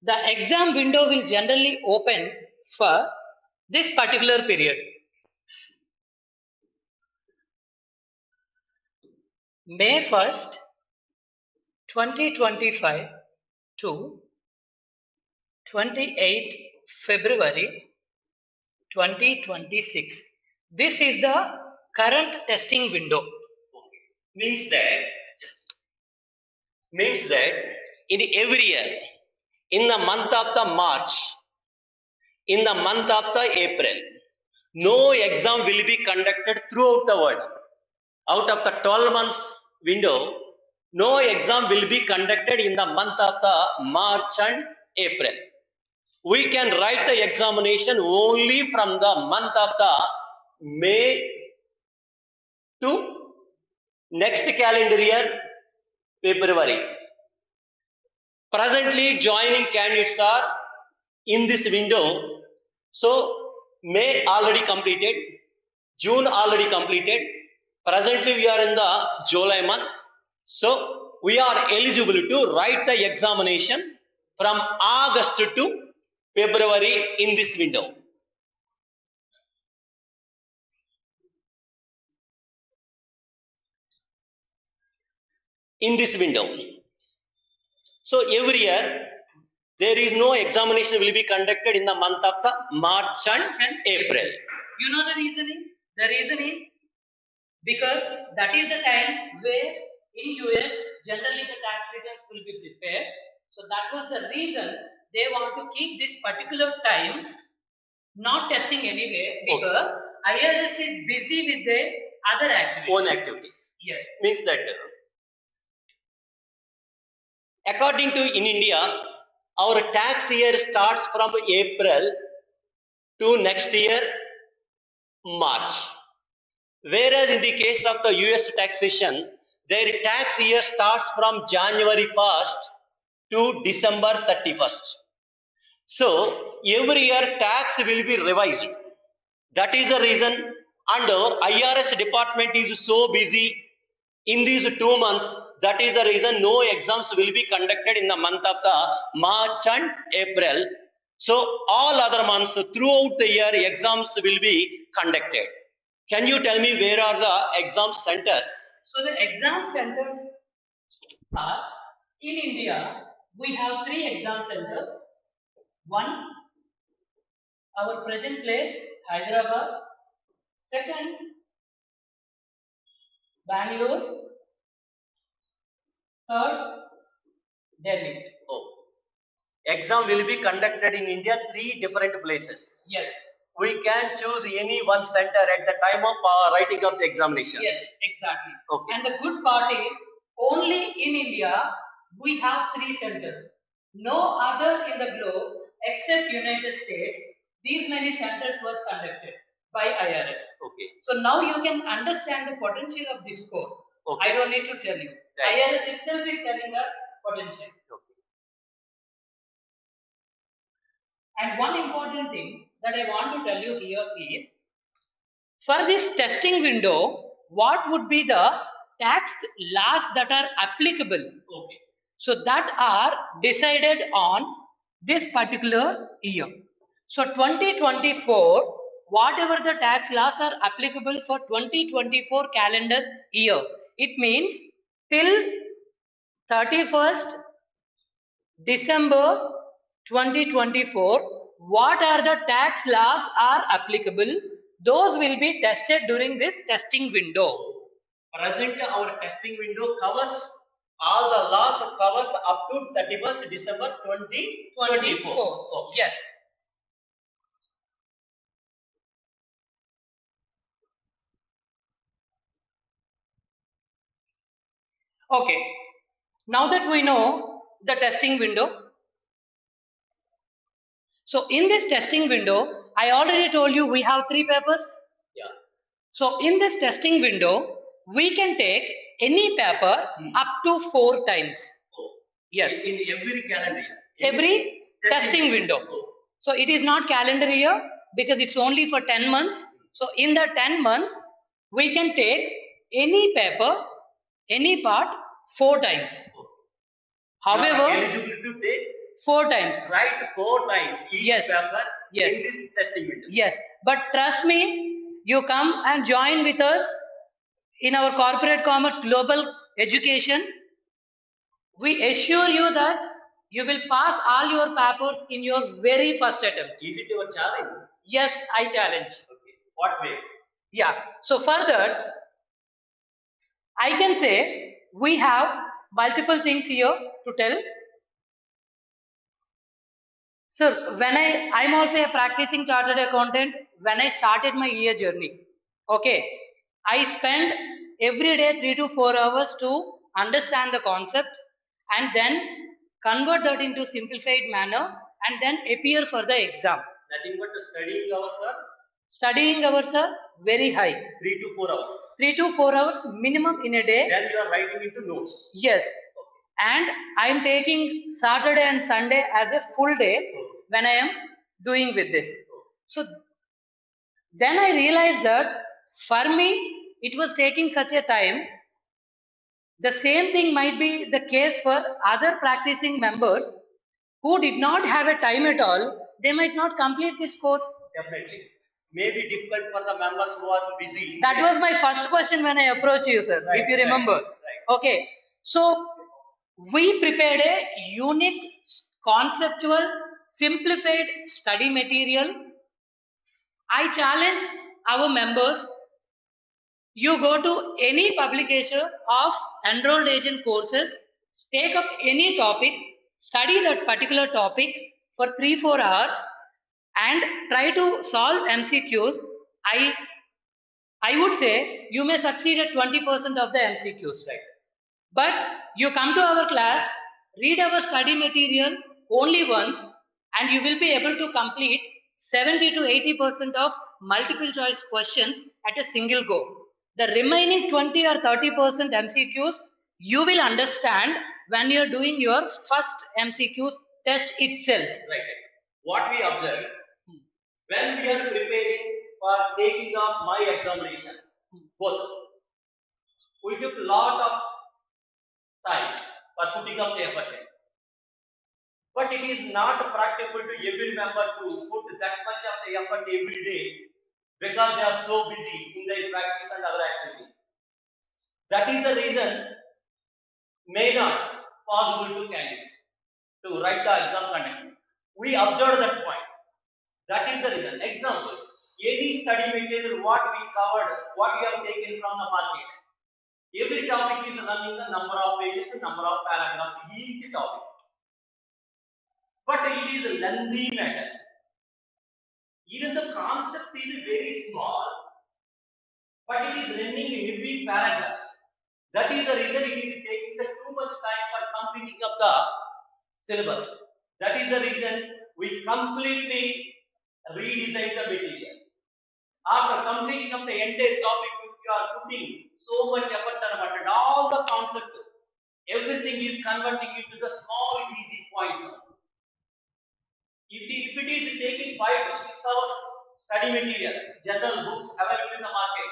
the exam window will generally open for this particular period. May 1st, 2025 to 28 February 2026. This is the current testing window. Means that in every year, in the month of the March, in the month of the April, no exam will be conducted throughout the world. Out of the 12 months window, no exam will be conducted in the month of the March and April. We can write the examination only from the month of the May to next calendar year, February. Presently, joining candidates are in this window. So, May already completed, June already completed. Presently, we are in the July month. So, we are eligible to write the examination from August to February in this window. In this window. So every year there is no examination will be conducted in the month of the March and April. You know the reason is? The reason is because that is the time where in US generally the tax returns will be prepared. So that was the reason they want to keep this particular time not testing anywhere because IRS is busy with their other activities. Own activities. Yes. Means that according to in India, our tax year starts from April to next year March. Whereas in the case of the US taxation, their tax year starts from January 1st to December 31st. So every year tax will be revised. That is the reason, and IRS department is so busy in these 2 months. That is the reason no exams will be conducted in the month of the March and April. So all other months throughout the year exams will be conducted. Can you tell me where are the exam centers? So the exam centers are in India. We have 3 exam centers. One, our present place, Hyderabad. Second, Bangalore. Third, Delhi. Oh. Exam will be conducted in India 3 different places. Yes. We can choose any one center at the time of writing of the examination. Yes, exactly. Okay. And the good part is only in India we have 3 centers. No other in the globe except United States these many centers were conducted by IRS. Okay. So now you can understand the potential of this course. Okay. I don't need to tell you. Right. IRS itself is telling the potential. Okay. And one important thing that I want to tell you here is, for this testing window, what would be the tax laws that are applicable? Okay. So that are decided on this particular year. So 2024, whatever the tax laws are applicable for 2024 calendar year, it means till 31st December 2024, what are the tax laws are applicable, those will be tested during this testing window. Present our testing window covers all the laws covers up to 31st December 2024. Okay. Yes. Okay. Now that we know the testing window, so in this testing window, I already told you we have 3 papers. Yeah. So in this testing window, we can take any paper up to 4 times. Yes. In every calendar year. Every testing window. So it is not calendar year because it's only for 10 months. So in the 10 months, we can take any paper, any part 4 times. However, eligible to take 4 times. Write 4 times each Yes. paper Yes. in this testing window. Yes, but trust me, you come and join with us in our corporate commerce global education. We assure you that you will pass all your papers in your very first attempt. Is it your challenge? Yes, I challenge. Okay. What way? Yeah. So further, I can say we have multiple things here to tell. Sir, when I'm also a practicing chartered accountant. When I started my year journey, okay, I spend every day 3 to 4 hours to understand the concept and then convert that into simplified manner and then appear for the exam. Nothing but studying hours, sir. Studying hours are very high. 3 to 4 hours. 3 to 4 hours minimum in a day. Then you are writing into notes. Yes. And I am taking Saturday and Sunday as a full day when I am doing with this. So then I realized that for me, it was taking such a time. The same thing might be the case for other practicing members who did not have a time at all. They might not complete this course. Definitely. May be difficult for the members who are busy. That was my first question when I approached you, sir, if you remember. Right. Okay. So we prepared a unique, conceptual, simplified study material. I challenge our members. You go to any publication of enrolled agent courses, take up any topic, study that particular topic for 3-4 hours, and try to solve MCQs. I would say you may succeed at 20% of the MCQs. Right. But you come to our class, read our study material only once, and you will be able to complete 70 to 80% of multiple choice questions at a single go. The remaining 20 or 30% MCQs you will understand when you are doing your first MCQs test itself. Right. What we observed when we are preparing for taking up my examinations, both, we took a lot of time for putting up the effort. But it is not practical to every member to put that much of the effort every day because they are so busy in their practice and other activities. That is the reason may not possible to candidates to write the exam content. We observed that point. That is the reason. Example, any study material what we covered, what we have taken from the market. Every topic is running the number of pages, number of paragraphs, each topic. But it is a lengthy matter. Even the concept is very small, but it is running heavy paragraphs. That is the reason it is taking the too much time for completing of the syllabus. That is the reason we completely redesign the material. After completion of the entire topic, you are putting so much effort and all the concept, everything is converting into the small easy points. If it is taking 5 to 6 hours study material, general books available in the market,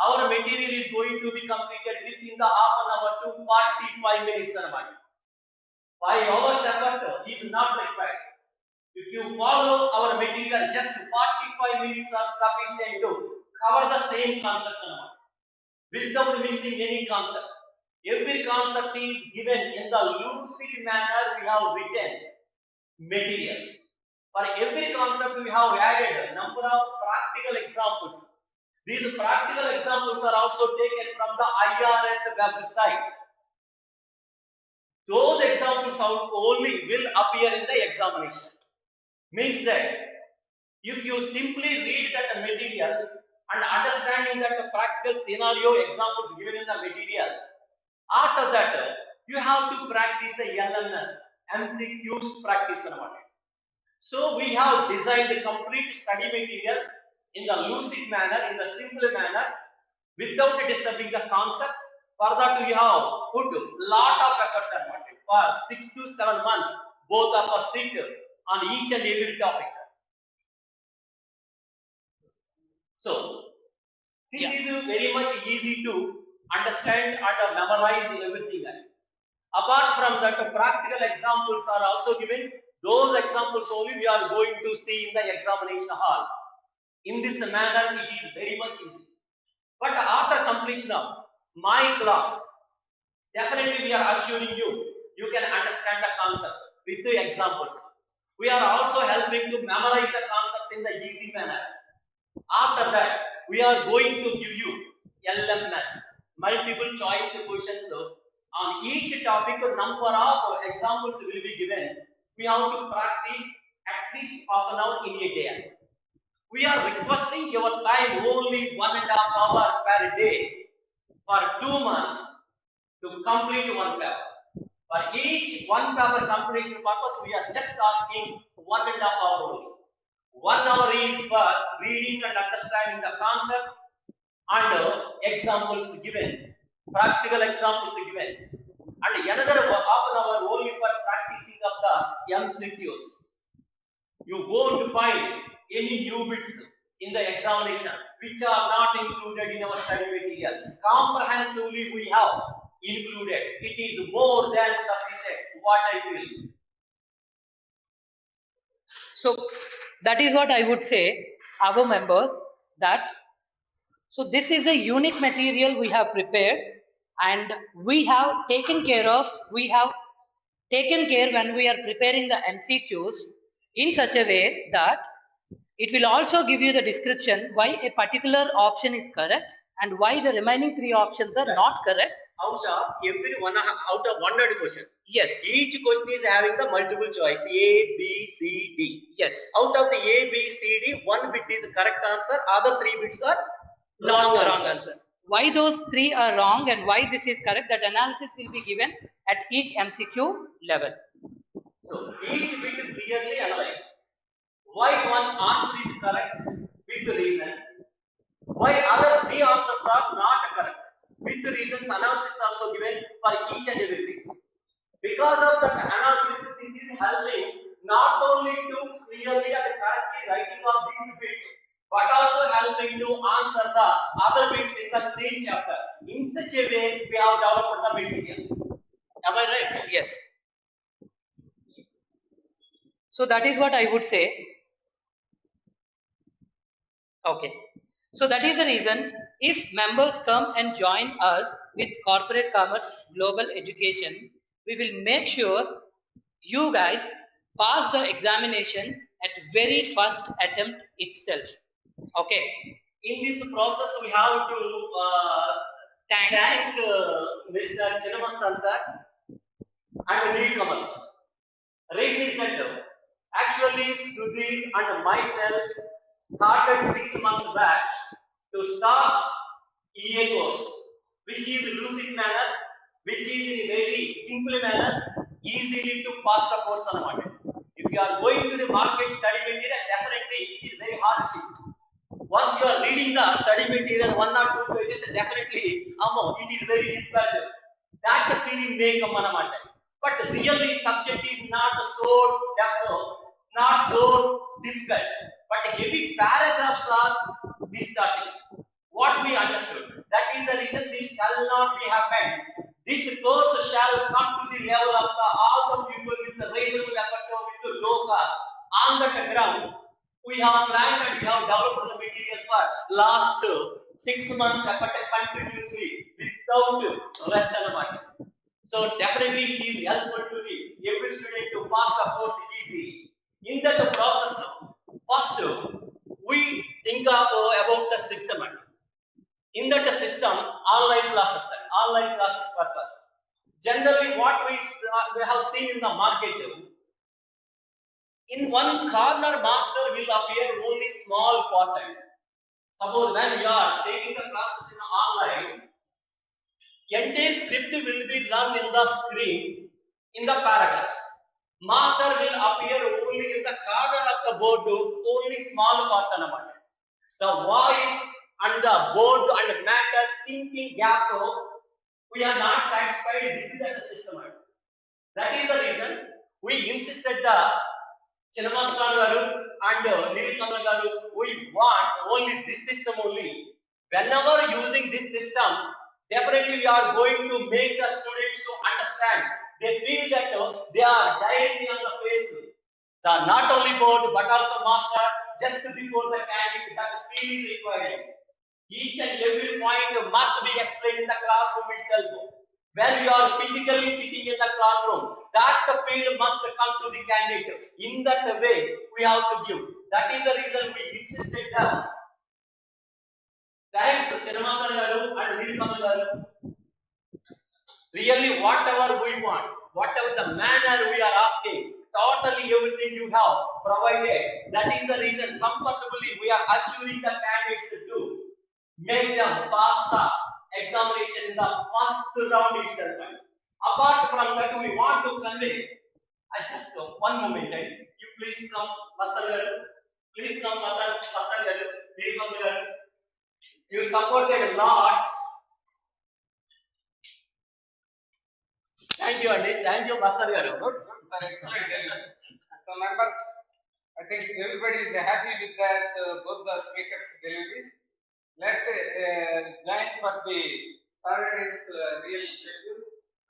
our material is going to be completed within the half an hour to 45 minutes. 5 hours effort is not required. If you follow our material, just 45 minutes are sufficient to cover the same concept without missing any concept. Every concept is given in the lucid manner we have written material. For every concept we have added a number of practical examples. These practical examples are also taken from the IRS website. Those examples only will appear in the examination. Means that if you simply read that material and understanding that the practical scenario examples given in the material, after that you have to practice the LMS, MCQs practice. So we have designed the complete study material in the lucid manner, in the simple manner, without disturbing the concept For that we have put lot of effort on it. For 6 to 7 months, both of us sit on each and every topic. So this is very much easy to understand and memorize everything. Apart from that, practical examples are also given. Those examples only we are going to see in the examination hall. In this manner, it is very much easy. But after completion of my class, definitely we are assuring you, you can understand the concept with the examples. We are also helping to memorize the concept in the easy manner. After that, we are going to give you LMS, multiple choice questions. On each topic, a number of examples will be given. We have to practice at least half an hour in a day. We are requesting your time only 1.5 hours per day for 2 months to complete one paper. For each one paper completion purpose, we are just asking 1.5 hours only. 1 hour is for reading and understanding the concept and examples given, practical examples given, and another half an hour only for practicing of the MCQs. You won't find any new bits in the examination which are not included in our study material. Comprehensively we have included. It is more than sufficient, what I feel. So that is what I would say, our members, that so this is a unique material we have prepared, and we have taken care when we are preparing the MCQs in such a way that it will also give you the description why a particular option is correct and why the remaining 3 options are not correct. Out of every one out of 100 questions. Yes. Each question is having the multiple choice A, B, C, D. Yes. Out of the A, B, C, D, one bit is correct answer, other 3 bits are wrong answer. Why those 3 are wrong and why this is correct, that analysis will be given at each MCQ level. So each bit clearly analyzed. Why one answer is correct with the reason, why other 3 answers are not correct with the reasons, analysis also given for each and everything. Because of that analysis, this is helping not only to clearly and correctly writing of this bit, but also helping to answer the other bits in the same chapter. In such a way, we have developed the material. Am I right? Yes. So that is what I would say. Okay. So that is the reason, if members come and join us with corporate commerce global education, we will make sure you guys pass the examination at very first attempt itself. Okay. In this process, we have to thank Mr. Chinnamastan sir and newcomers. Reason is that actually Sudhir and myself started 6 months back to start EA course, which is lucid manner, which is in very simple manner, easily to pass the course on market. If you are going to the market study material, definitely it is very hard to see. Once you are reading the study material 1 or 2 pages, definitely it is very difficult. That feeling may come on a matter. But really subject is not so not so difficult. But heavy paragraphs are distorting. What we understood. That is the reason this shall not be happened. This course shall come to the level of all the people with the reasonable effort or with the low cost. On that ground, we have planned and we have developed the material for last 6 months effort continuously without rest and market. So definitely it is helpful to the every student to pass the course easily. In that process, first we think about the system. In that system, online classes purpose. Generally, what we have seen in the market, in one corner, master will appear only small portion. Suppose when you are taking the classes in online, entire script will be run in the screen in the paragraphs. Master will appear only in the corner of the board, only small portion. The voice and the board and matter syncing gap We are not satisfied with that system. That is the reason we insisted the Chinnamastran garu and Nirikamla garu, we want only this system only. Whenever using this system, definitely we are going to make the students to understand. They feel that they are directly on the face. The not only board but also master just before the candidate that feel is required. Each and every point must be explained in the classroom itself. When we are physically sitting in the classroom, that field must come to the candidate. In that way, we have to give. That is the reason we insisted that. Thanks, Chennamasan garu and Nirikam garu. Really, whatever we want, whatever the manner we are asking, totally everything you have provided. That is the reason comfortably we are assuring the candidates to make them pass the examination in the first round itself. Apart from that, we want to convey. I just one moment. You please come, Master Garu. Please come, Master Garu. Please come, Garu. You supported a lot. Thank you, Andy. Thank you, Master Garu. Good, sir, excellent. So, members, I think everybody is happy with that, both the speakers' deliveries. Let join for the Saturday's real schedule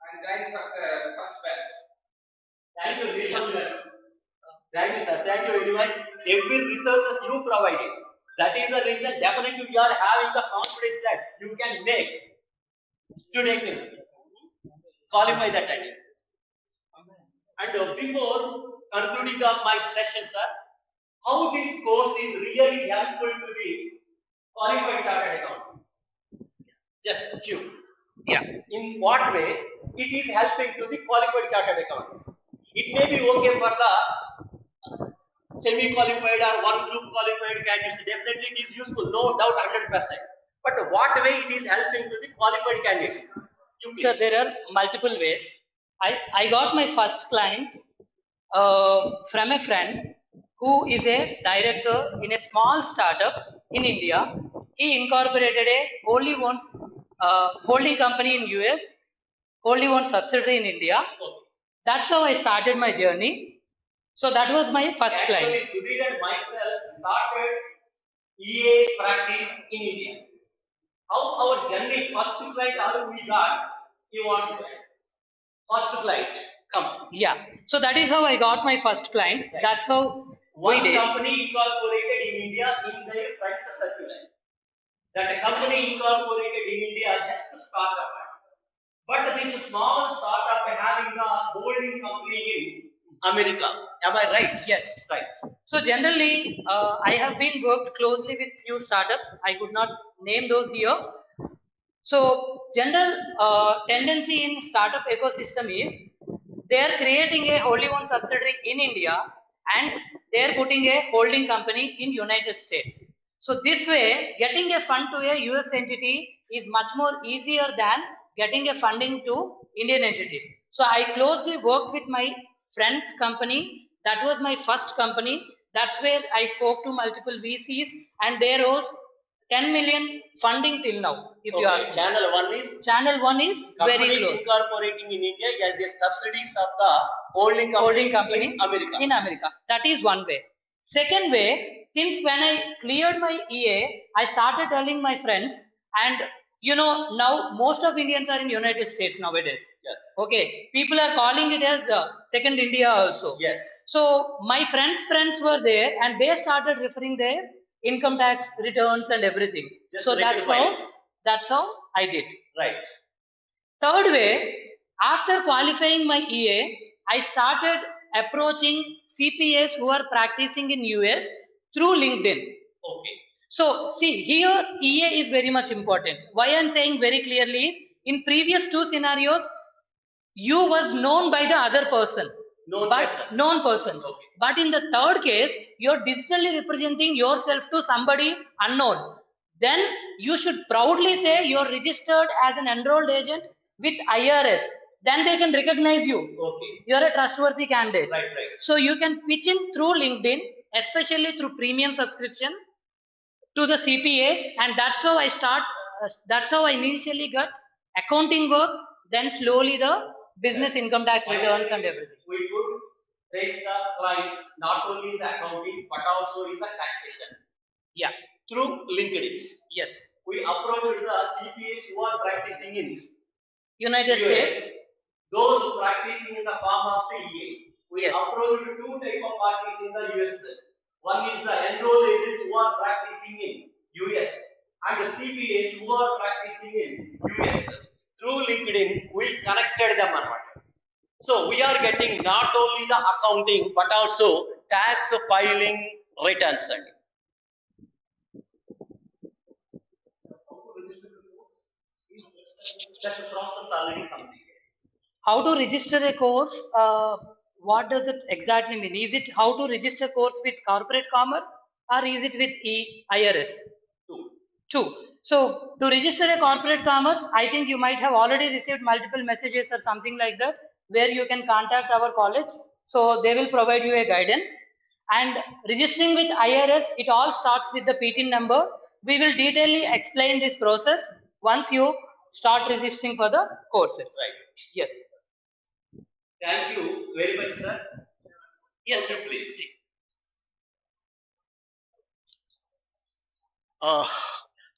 and join for the first batch. Thank you, Thank you, sir. Thank you very much. Every resources you provided. That is the reason definitely you are having the confidence that you can make students qualify that idea. And before concluding of my session, sir, how this course is really helpful to the qualified chartered accountants? Just a few. Yeah. In what way it is helping to the qualified chartered accountants? It may be okay for the semi-qualified or one group qualified candidates. Definitely it is useful, no doubt, 100%. But what way it is helping to the qualified candidates? So there are multiple ways. I got my first client from a friend who is a director in a small startup in India. He incorporated a wholly owned holding company in US, wholly owned subsidiary in India. That's how I started my journey. So that was my first client. Actually, Sudhir and myself started EA practice in India. How our journey, first client, how we got, he wants to first client, come. Yeah. So that is how I got my first client. Right. That's how one we did. company incorporated in India in their friends circular. That company incorporated in India just to start up. But this small startup having a holding company in America. Am I right? Yes. Right. So generally, I have been worked closely with few startups. I could not name those here. So general tendency in startup ecosystem is they are creating a wholly owned subsidiary in India and they are putting a holding company in United States. So this way, getting a fund to a US entity is much more easier than getting a funding to Indian entities. So I closely worked with my friend's company. That was my first company. That's where I spoke to multiple VCs and there was 10 million funding till now. If you ask channel one is very close. Incorporating in India as the subsidies of the holding company in America. In America. That is one way. Second way, since when I cleared my EA, I started telling my friends, and you know, now most of Indians are in United States nowadays. Yes. Okay. People are calling it as second India also. Yes. So my friends were there and they started referring their income tax returns and everything. Just so that's how I did. Right. Third way, after qualifying my EA, I started approaching CPAs who are practicing in US through LinkedIn. Okay. So see, here EA is very much important. Why I am saying very clearly is, in previous two scenarios, you was known by the other person. Known persons. Okay. But in the third case, you're digitally representing yourself to somebody unknown. Then you should proudly say you're registered as an enrolled agent with IRS. Then they can recognize you. Okay. You're a trustworthy candidate. Right. So you can pitch in through LinkedIn, especially through premium subscription to the CPAs, and that's how I initially got accounting work, then slowly the business income tax returns and everything. We could raise the clients not only in the accounting but also in the taxation. Yeah. Through LinkedIn. Yes. We approached the CPAs who are practicing in United US. States. Those who practicing in the form of the EA. We Yes. approached two type of parties in the US. One is the enrolled agents who are practicing in US and the CPAs who are practicing in US. Through LinkedIn, we connected them. So we are getting not only the accounting but also tax filing returns. That process already completed. How to register a course? What does it exactly mean? Is it how to register course with corporate commerce or is it with IRS? Two. So to register a corporate commerce, I think you might have already received multiple messages or something like that where you can contact our college. So they will provide you a guidance. And registering with IRS, it all starts with the PTIN number. We will detailedly explain this process once you start registering for the courses. Right. Yes. Thank you very much, sir. Yes, okay, please.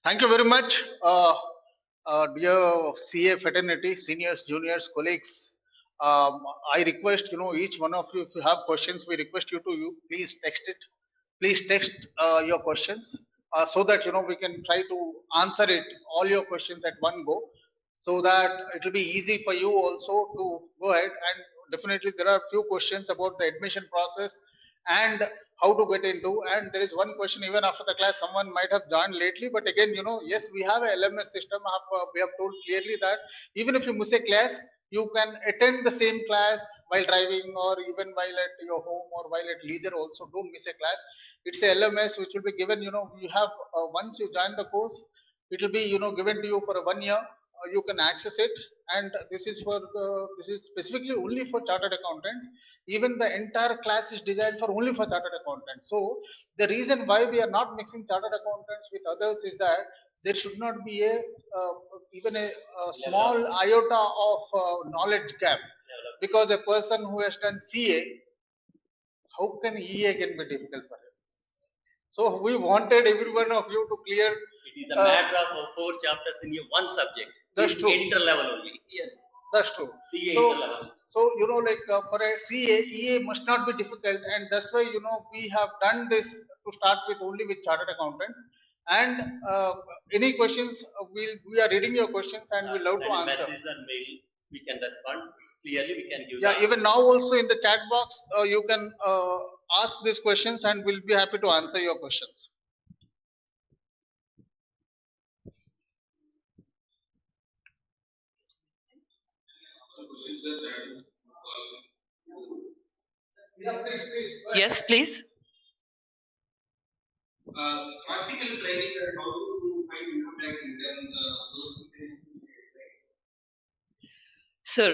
Thank you very much, dear CA fraternity, seniors, juniors, colleagues. I request each one of you, if you have questions, we request you to please text it. Please text your questions so that we can try to answer it all your questions at one go, so that it will be easy for you also to go ahead. And definitely there are few questions about the admission process and how to get into. And there is one question even after the class, someone might have joined lately, but again, yes, we have a LMS system. We have told clearly that even if you miss a class, you can attend the same class while driving or even while at your home or while at leisure also. Don't miss a class. It's a LMS which will be given, you have once you join the course, it will be given to you for 1 year. You can access it, and this is specifically only for chartered accountants. Even the entire class is designed for only for chartered accountants. So the reason why we are not mixing chartered accountants with others is that there should not be even a small iota of knowledge gap, because a person who has done CA, how can EA can be difficult for him? So we wanted every one of you to clear. It is a matter of 4 chapters in one subject. That's true. Enter level only. Yes. That's true. CA so, level. So for a CA, EA must not be difficult, and that's why we have done this to start with only with chartered accountants. And any questions, we are reading your questions and we love to answer. Message or mail, we can respond clearly. We can give. Yeah, even now also in the chat box, you can ask these questions, and we'll be happy to answer your questions. Yes, please. Practical training and how to find income tax return, those things. Sir,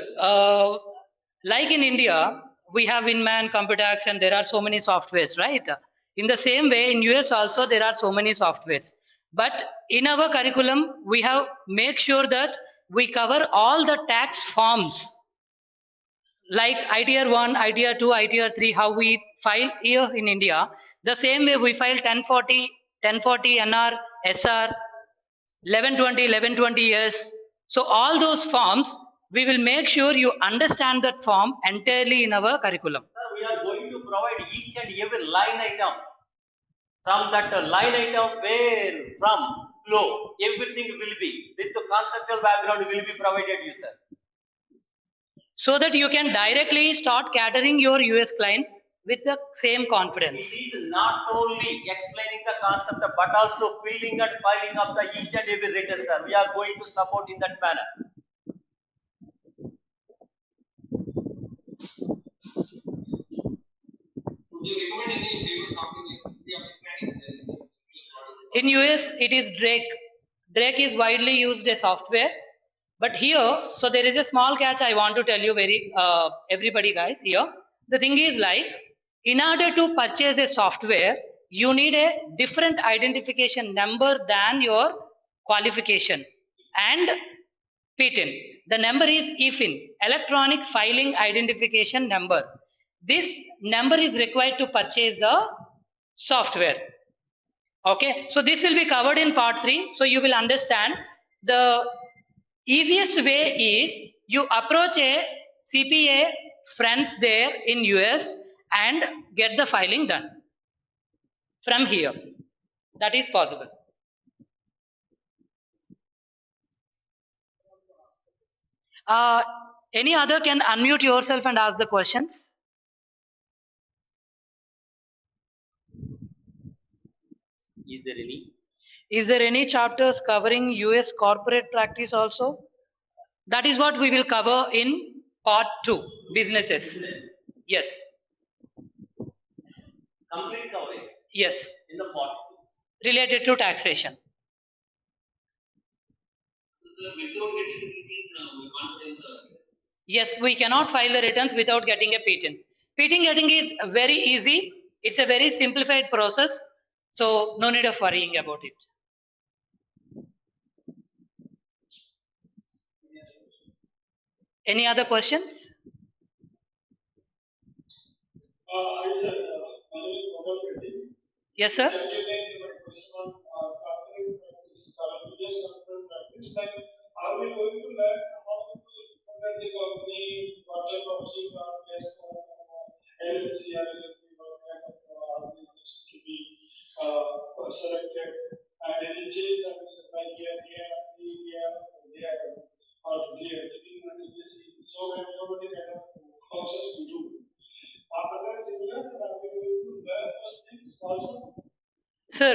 like in India, we have Inman, Computax, and there are so many softwares, right? In the same way, in US also there are so many softwares. But in our curriculum, we have make sure that we cover all the tax forms, like ITR 1, ITR 2, ITR 3, how we file here in India. The same way we file 1040 NR, SR, 1120S. So all those forms, we will make sure you understand that form entirely in our curriculum. Sir, we are going to provide each and every line item. From that line item, where, from, flow, everything will be, with the conceptual background will be provided you, sir. So that you can directly start catering your US clients with the same confidence. It is not only explaining the concept, but also filling and filing up the each and every return, sir. We are going to support in that manner. In US, it is Drake. Drake is widely used as software. But here, so there is a small catch I want to tell you everybody guys here. The thing is like, in order to purchase a software, you need a different identification number than your qualification. And PTIN. The number is EFIN, Electronic Filing Identification Number. This number is required to purchase the software. Okay, so this will be covered in part 3. So you will understand the easiest way is you approach a CPA friends there in US and get the filing done from here. That is possible. Any other can unmute yourself and ask the questions. Is there any? Is there any chapters covering US corporate practice also? That is what we will cover in part 2, businesses. Yes. Complete coverage Yes. in the part. Related to taxation. Yes, we cannot file the returns without getting a PTIN. PTIN getting is very easy. It's a very simplified process. So no need of worrying about it. Any other questions? Yes, sir. Are we going to learn how to implement the company, what type of things are placed on LLC, what kind of organization to be selected, and any change that is like here, or here, so many kind of process to do. After that, we learn, are we going to learn those things also? Sir,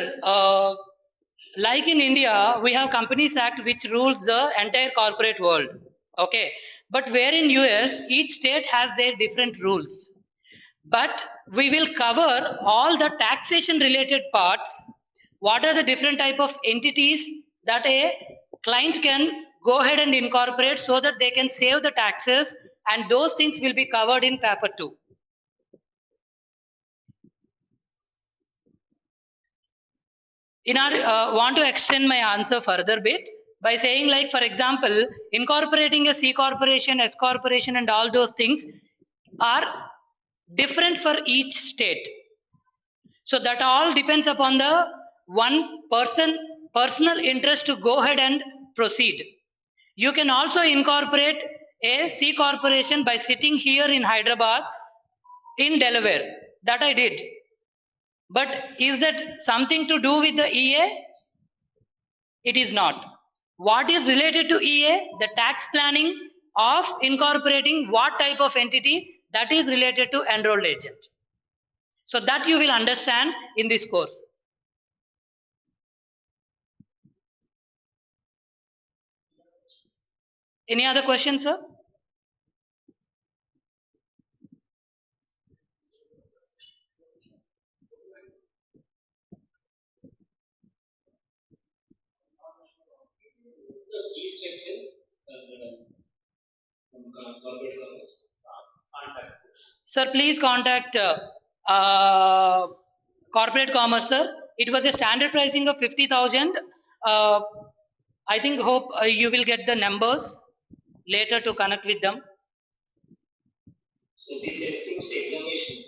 like in India, we have Companies Act which rules the entire corporate world. Okay, but where in US, each state has their different rules. But we will cover all the taxation related parts. What are the different type of entities that a client can go ahead and incorporate so that they can save the taxes, and those things will be covered in paper 2. In order, want to extend my answer further bit by saying, like, for example, incorporating a C corporation, S corporation, and all those things are different for each state. So that all depends upon the one personal interest to go ahead and proceed. You can also incorporate a C corporation by sitting here in Hyderabad, in Delaware. That I did. But is that something to do with the EA? It is not. What is related to EA? The tax planning of incorporating what type of entity, that is related to enrolled agent. So that you will understand in this course. Any other questions, sir? Sir, please contact corporate commerce, sir. It was a standard pricing of 50,000. I think hope you will get the numbers later to connect with them. So this excludes examination.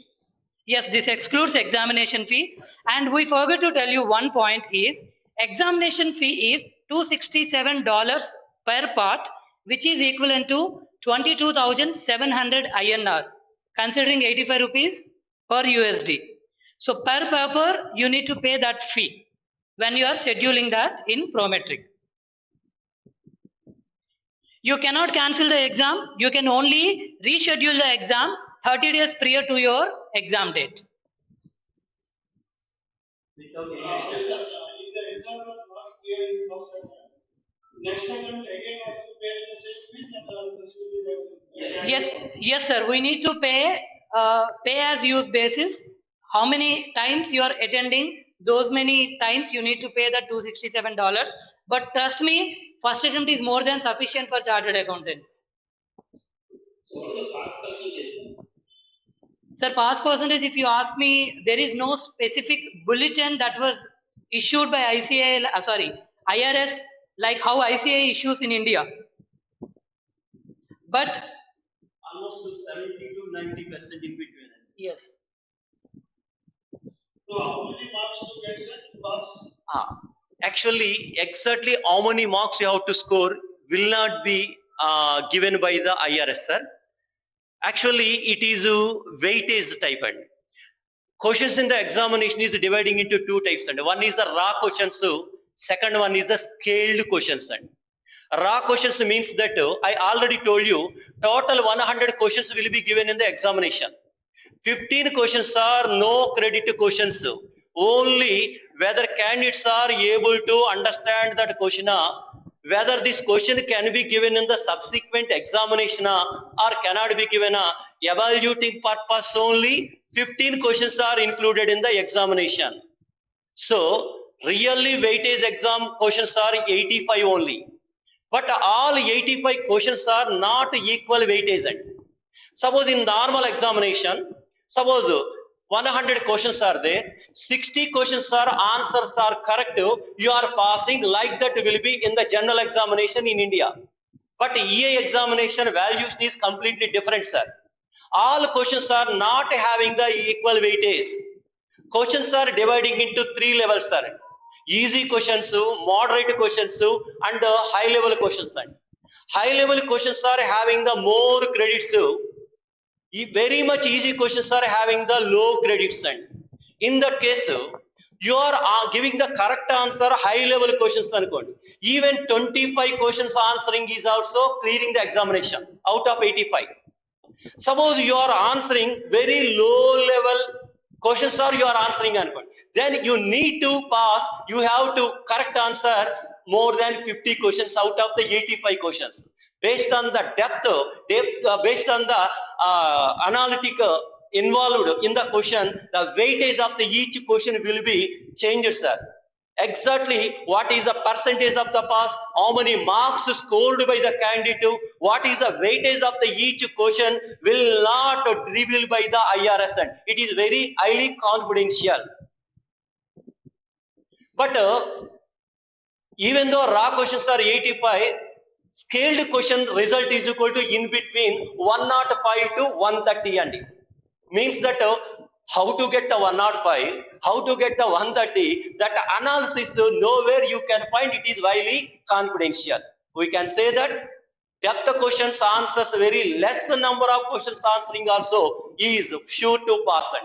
Yes, this excludes examination fee. And we forgot to tell you one point is examination fee is $267 per part, which is equivalent to 22,700 INR, considering 85 rupees per USD. So per paper, you need to pay that fee when you are scheduling that in Prometric. You cannot cancel the exam. You can only reschedule the exam 30 days prior to your exam date. Without any If the restriction. exam was not clear in first attempt, next attempt again has to pay the same fees and this will be Yes, sir. We need to pay as use basis. How many times you are attending, those many times you need to pay that $267. But trust me, first attempt is more than sufficient for chartered accountants. So what is the pass percentage? Sir, pass percentage, if you ask me, there is no specific bulletin that was issued by IRS, like how ICAI issues in India. But almost to 70 to 90% in between. yes. So how many marks to get that to pass? Actually, exactly how many marks you have to score will not be given by the IRS, sir. Actually, it is a weightage type. And questions in the examination is dividing into two types. And one is the raw questions. Second one is the scaled questions. And raw questions means that I already told you total 100 questions will be given in the examination. 15 questions are no credit questions. Only whether candidates are able to understand that question, whether this question can be given in the subsequent examination or cannot be given, evaluating purpose only 15 questions are included in the examination. So really weightage exam questions are 85 only. But all 85 questions are not equal weightage. Suppose in normal examination, suppose 100 questions are there, 60 questions are answers are correct, you are passing, like that will be in the general examination in India. But EA examination valuation is completely different, sir. All questions are not having the equal weightage. Questions are dividing into three levels, sir. Easy questions, moderate questions, and high level questions. High level questions are having the more credits. Very much easy questions are having the low credits. And in that case, you are giving the correct answer high level questions. Even 25 questions answering is also clearing the examination out of 85. Suppose you are answering very low level questions or you are answering, then you need to pass, you have to correct answer more than 50 questions out of the 85 questions. Based on the depth, based on the analytic involved in the question, the weightage of the each question will be changed, sir. Exactly what is the percentage of the pass, how many marks scored by the candidate, what is the weightage of the each question will not revealed by the IRS. It is very highly confidential. But even though raw questions are 85, scaled question result is equal to in between 105 to 130. And means that how to get the 105, how to get the 130, that analysis nowhere you can find, it is highly confidential. We can say that depth questions answers very less number of questions answering also is sure to pass it.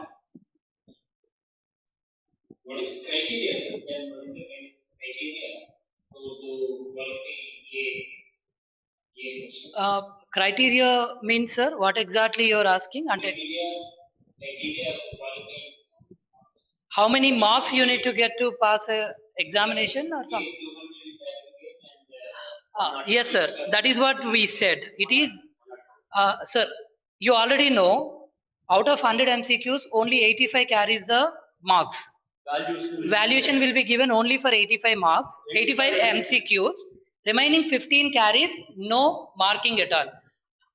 What is the criteria, sir? Then what is the criteria to qualify A question? Criteria means, sir, what exactly you are asking? Criteria for qualifying. How many marks you need to get to pass a examination or something? Yes, sir. That is what we said. It is, sir, you already know, out of 100 MCQs, only 85 carries the marks. Valuation will be given only for 85 marks, 85 MCQs. Remaining 15 carries no marking at all.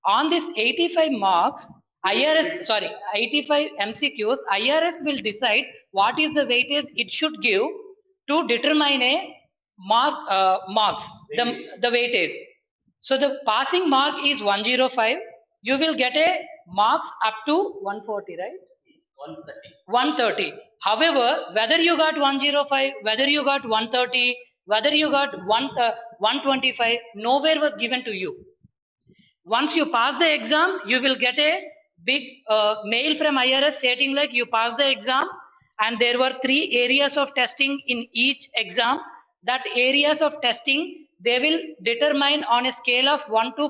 On this 85 marks, 85 MCQs, IRS will decide what is the weightage it should give to determine a marks, the weightage. So the passing mark is 105. You will get a marks up to 140, right? 130. 130. However, whether you got 105, whether you got 130, whether you got 125, nowhere was given to you. Once you pass the exam, you will get a big mail from IRS stating like you passed the exam, and there were 3 areas of testing in each exam. That areas of testing, they will determine on a scale of 1 to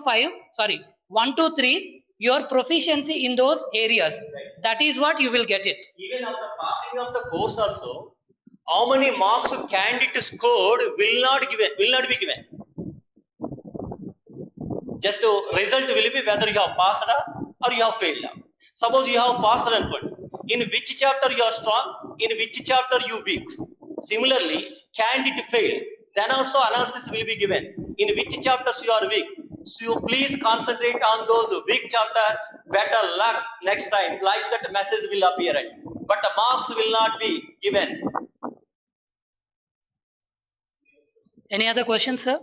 3 your proficiency in those areas. That is what you will get it. Even after passing of the course also, how many marks a candidate scored will not be given. Just to result will be whether you have passed or you have failed. Suppose you have passed and put, in which chapter you are strong, in which chapter you weak. Similarly, candidate failed, then also analysis will be given. In which chapters you are weak. So you please concentrate on those weak chapters. Better luck next time. Like that message will appear. But the marks will not be given. Any other questions, sir?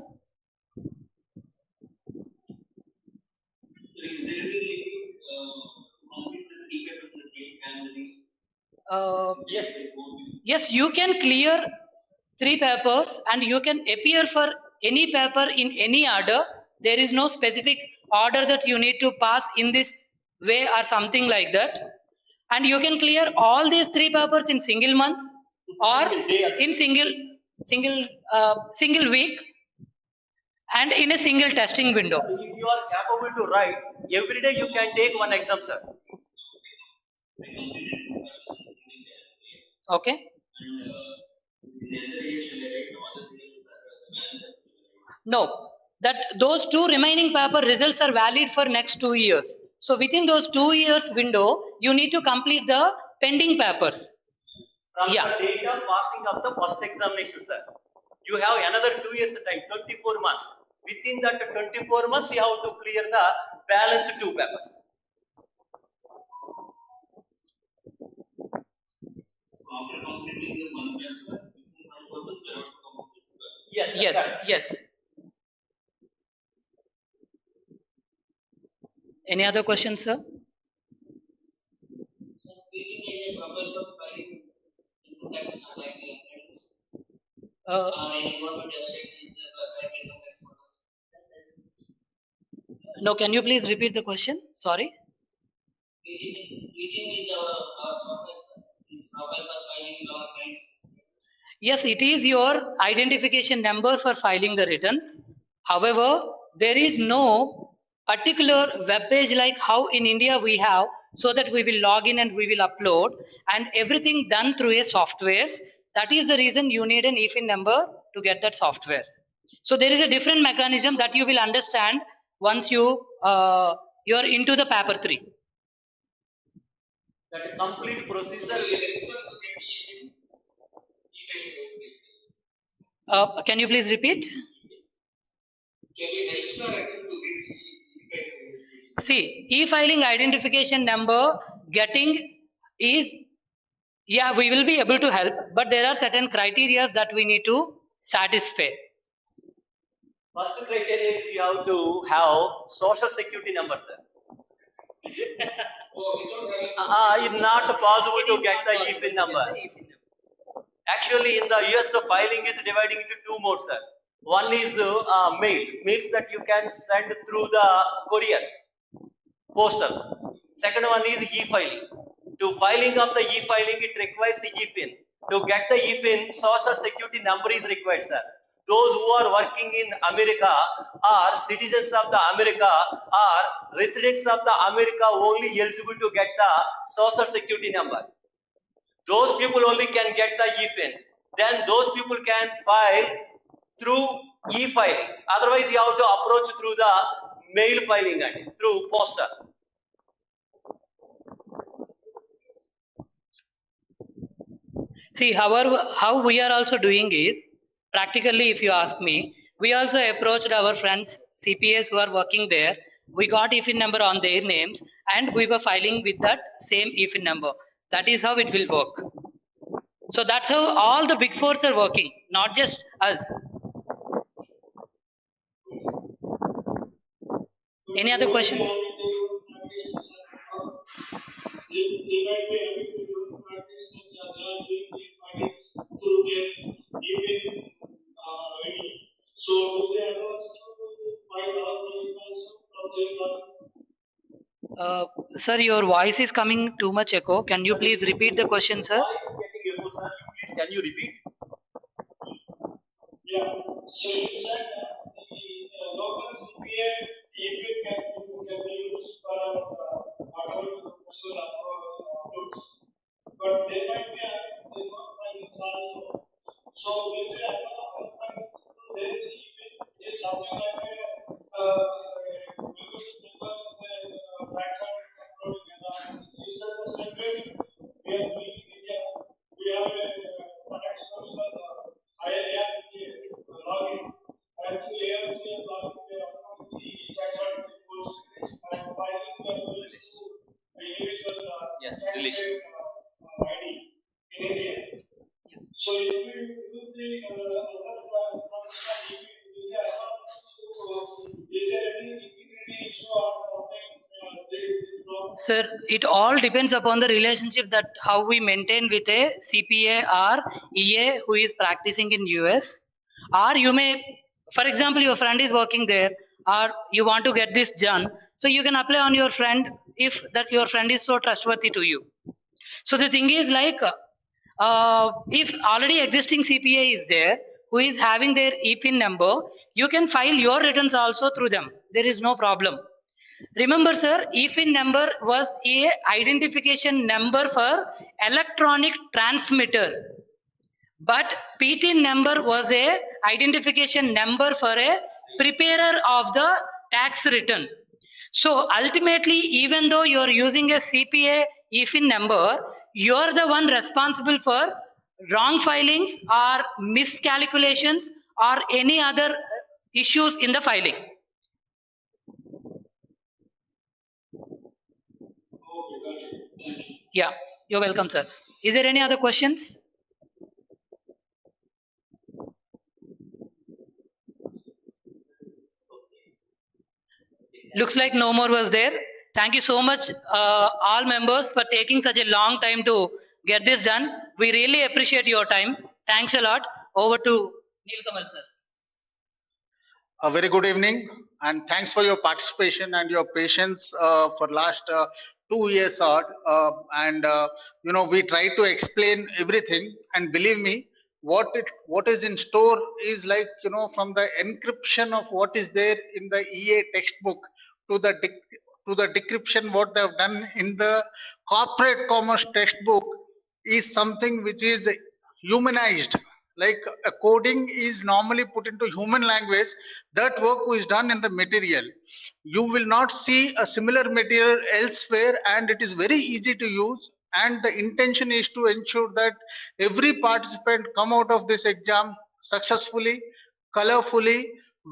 Yes. Yes, you can clear 3 papers and you can appear for any paper in any order. There is no specific order that you need to pass in this way or something like that. And you can clear all these 3 papers in single month or Single day also. in single week and in a single testing window. Sir, if you are capable to write, every day you can take one exam, sir. Okay. No, that those 2 remaining paper results are valid for next 2 years. So within those 2 years window, you need to complete the pending papers. From Yeah. the date of passing of the first examination, sir, you have another 2 years time, 24 months. Within that 24 months, you have to clear the balance 2 papers. Yes, sir, Yes, correct. yes. Any other questions, sir? Uh, no, can you please repeat the question? Sorry. Yes, it is your identification number for filing the returns. However, there is no particular web page like how in India we have, so that we will log in and we will upload and everything done through a softwares. That is the reason you need an EFIN number to get that software. So there is a different mechanism that you will understand once you are into the paper 3. That complete procedure will. Can you please repeat? See, e-filing identification number getting is, yeah, we will be able to help, but there are certain criteria that we need to satisfy. First criteria is you have to have social security number, sir. It's not possible to get the EFIN number. Actually, in the US, the filing is dividing into 2 modes, sir. One is mail, means that you can send through the courier, postal. Second one is e-filing. To filing of the e-filing, it requires EFIN. To get the EFIN, social security number is required, sir. Those who are working in America are citizens of the America or residents of the America only eligible to get the social security number. Those people only can get the EFIN. Then those people can file through e-filing. Otherwise, you have to approach through the mail filing and through postal. See, however, how we are also doing is, practically if you ask me, we also approached our friends, CPAs who are working there. We got EFIN number on their names and we were filing with that same EFIN number. That is how it will work. So that's how all the big fours are working, not just us. Any other questions? Sir, your voice is coming too much echo. Can you please repeat the question, sir? Voice is getting echo, sir. Please, can you repeat? Yeah. So you said that the local CPA EFIN can be used for whatever the proposal uploads, but they might be they not find it also. So when they are there is EFIN is something like a membership number in the platform uploading and is that the same way we are doing in India? We have a connection of IIR login and through ALC and login we are uploading the tax audit reports and filing the individual Yes, tax relation. ID in India. So if we do the is there any issue or something this problem Sir, it all depends upon the relationship that how we maintain with a CPA or EA who is practicing in US. Or you may, for example, your friend is working there, or you want to get this done, so you can apply on your friend if that your friend is so trustworthy to you. So the thing is like, if already existing CPA is there who is having their EPIN number, you can file your returns also through them. There is no problem. Remember, sir, EFIN number was a identification number for electronic transmitter, but PTIN number was a identification number for a preparer of the tax return. So ultimately, even though you're using a CPA EFIN number, you're the one responsible for wrong filings or miscalculations or any other issues in the filing. Yeah, you're welcome, sir. Is there any other questions? Looks like no more was there. Thank you so much, all members, for taking such a long time to get this done. We really appreciate your time. Thanks a lot. Over to Neil Kamal, sir. A very good evening, and thanks for your participation and your patience for last 2 years odd. We try to explain everything, and believe me, what is in store is like, from the encryption of what is there in the EA textbook to the decryption what they have done in the corporate commerce textbook is something which is humanized. Like a coding is normally put into human language, that work is done in the material. You will not see a similar material elsewhere, and it is very easy to use, and the intention is to ensure that every participant come out of this exam successfully, colorfully,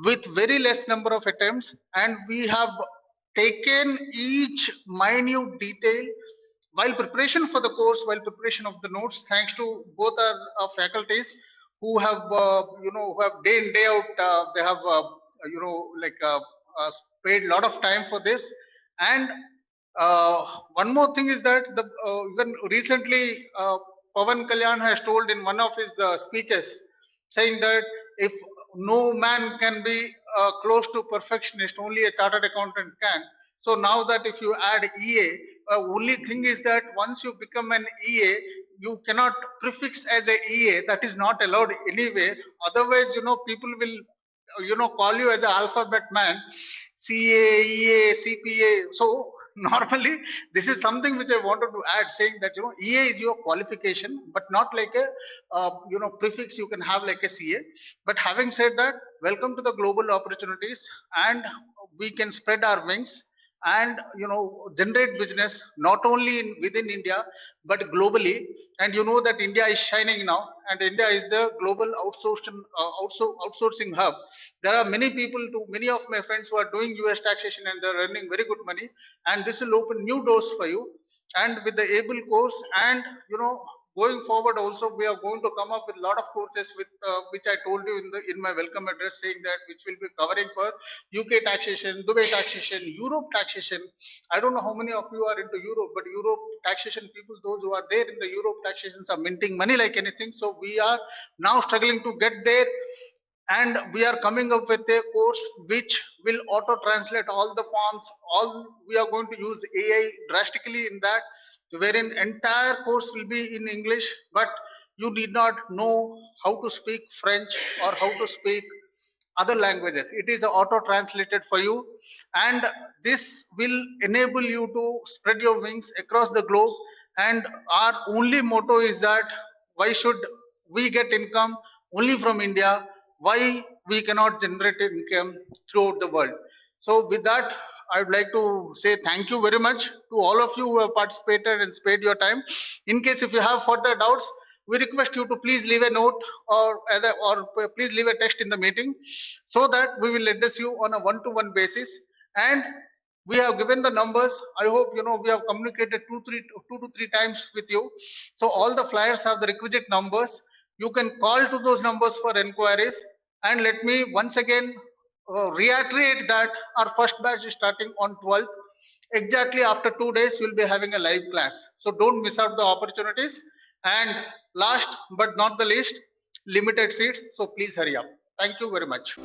with very less number of attempts. And we have taken each minute detail while preparation for the course, while preparation of the notes, thanks to both our faculties who have who have day in day out they have paid a lot of time for this. And one more thing is that the even recently Pavan Kalyan has told in one of his speeches, saying that if no man can be close to perfectionist, only a chartered accountant can. So now that if you add EA, only thing is that once you become an EA, you cannot prefix as a EA. That is not allowed anywhere. Otherwise, people will call you as an alphabet man, CA, EA, CPA. So normally this is something which I wanted to add, saying that EA is your qualification, but not like a prefix you can have like a CA. But having said that, welcome to the global opportunities, and we can spread our wings and generate business not only within India but globally. And you know that India is shining now, and India is the global outsourcing hub. There are many of my friends who are doing US taxation, and they're earning very good money, and this will open new doors for you. And with the able course, and going forward also, we are going to come up with a lot of courses with which I told you in my welcome address, saying that which will be covering for UK taxation, Dubai taxation, Europe taxation. I don't know how many of you are into Europe, but Europe taxation people, those who are there in the Europe taxations, are minting money like anything. So we are now struggling to get there, and we are coming up with a course which will auto translate all the forms. All we are going to use AI drastically in that, wherein entire course will be in English, but you need not know how to speak French or how to speak other languages. It is auto translated for you, and this will enable you to spread your wings across the globe. And our only motto is that why should we get income only from India? Why we cannot generate income throughout the world? So with that, I would like to say thank you very much to all of you who have participated and spared your time. In case if you have further doubts, we request you to please leave a note, or please leave a text in the meeting, so that we will address you on a one-to-one basis. And we have given the numbers. I hope we have communicated two to three times with you. So all the flyers have the requisite numbers. You can call to those numbers for enquiries. And let me once again reiterate that our first batch is starting on 12th. exactly after 2 days you'll be having a live class. So don't miss out the opportunities. And last but not the least, limited seats. So please hurry up. Thank you very much.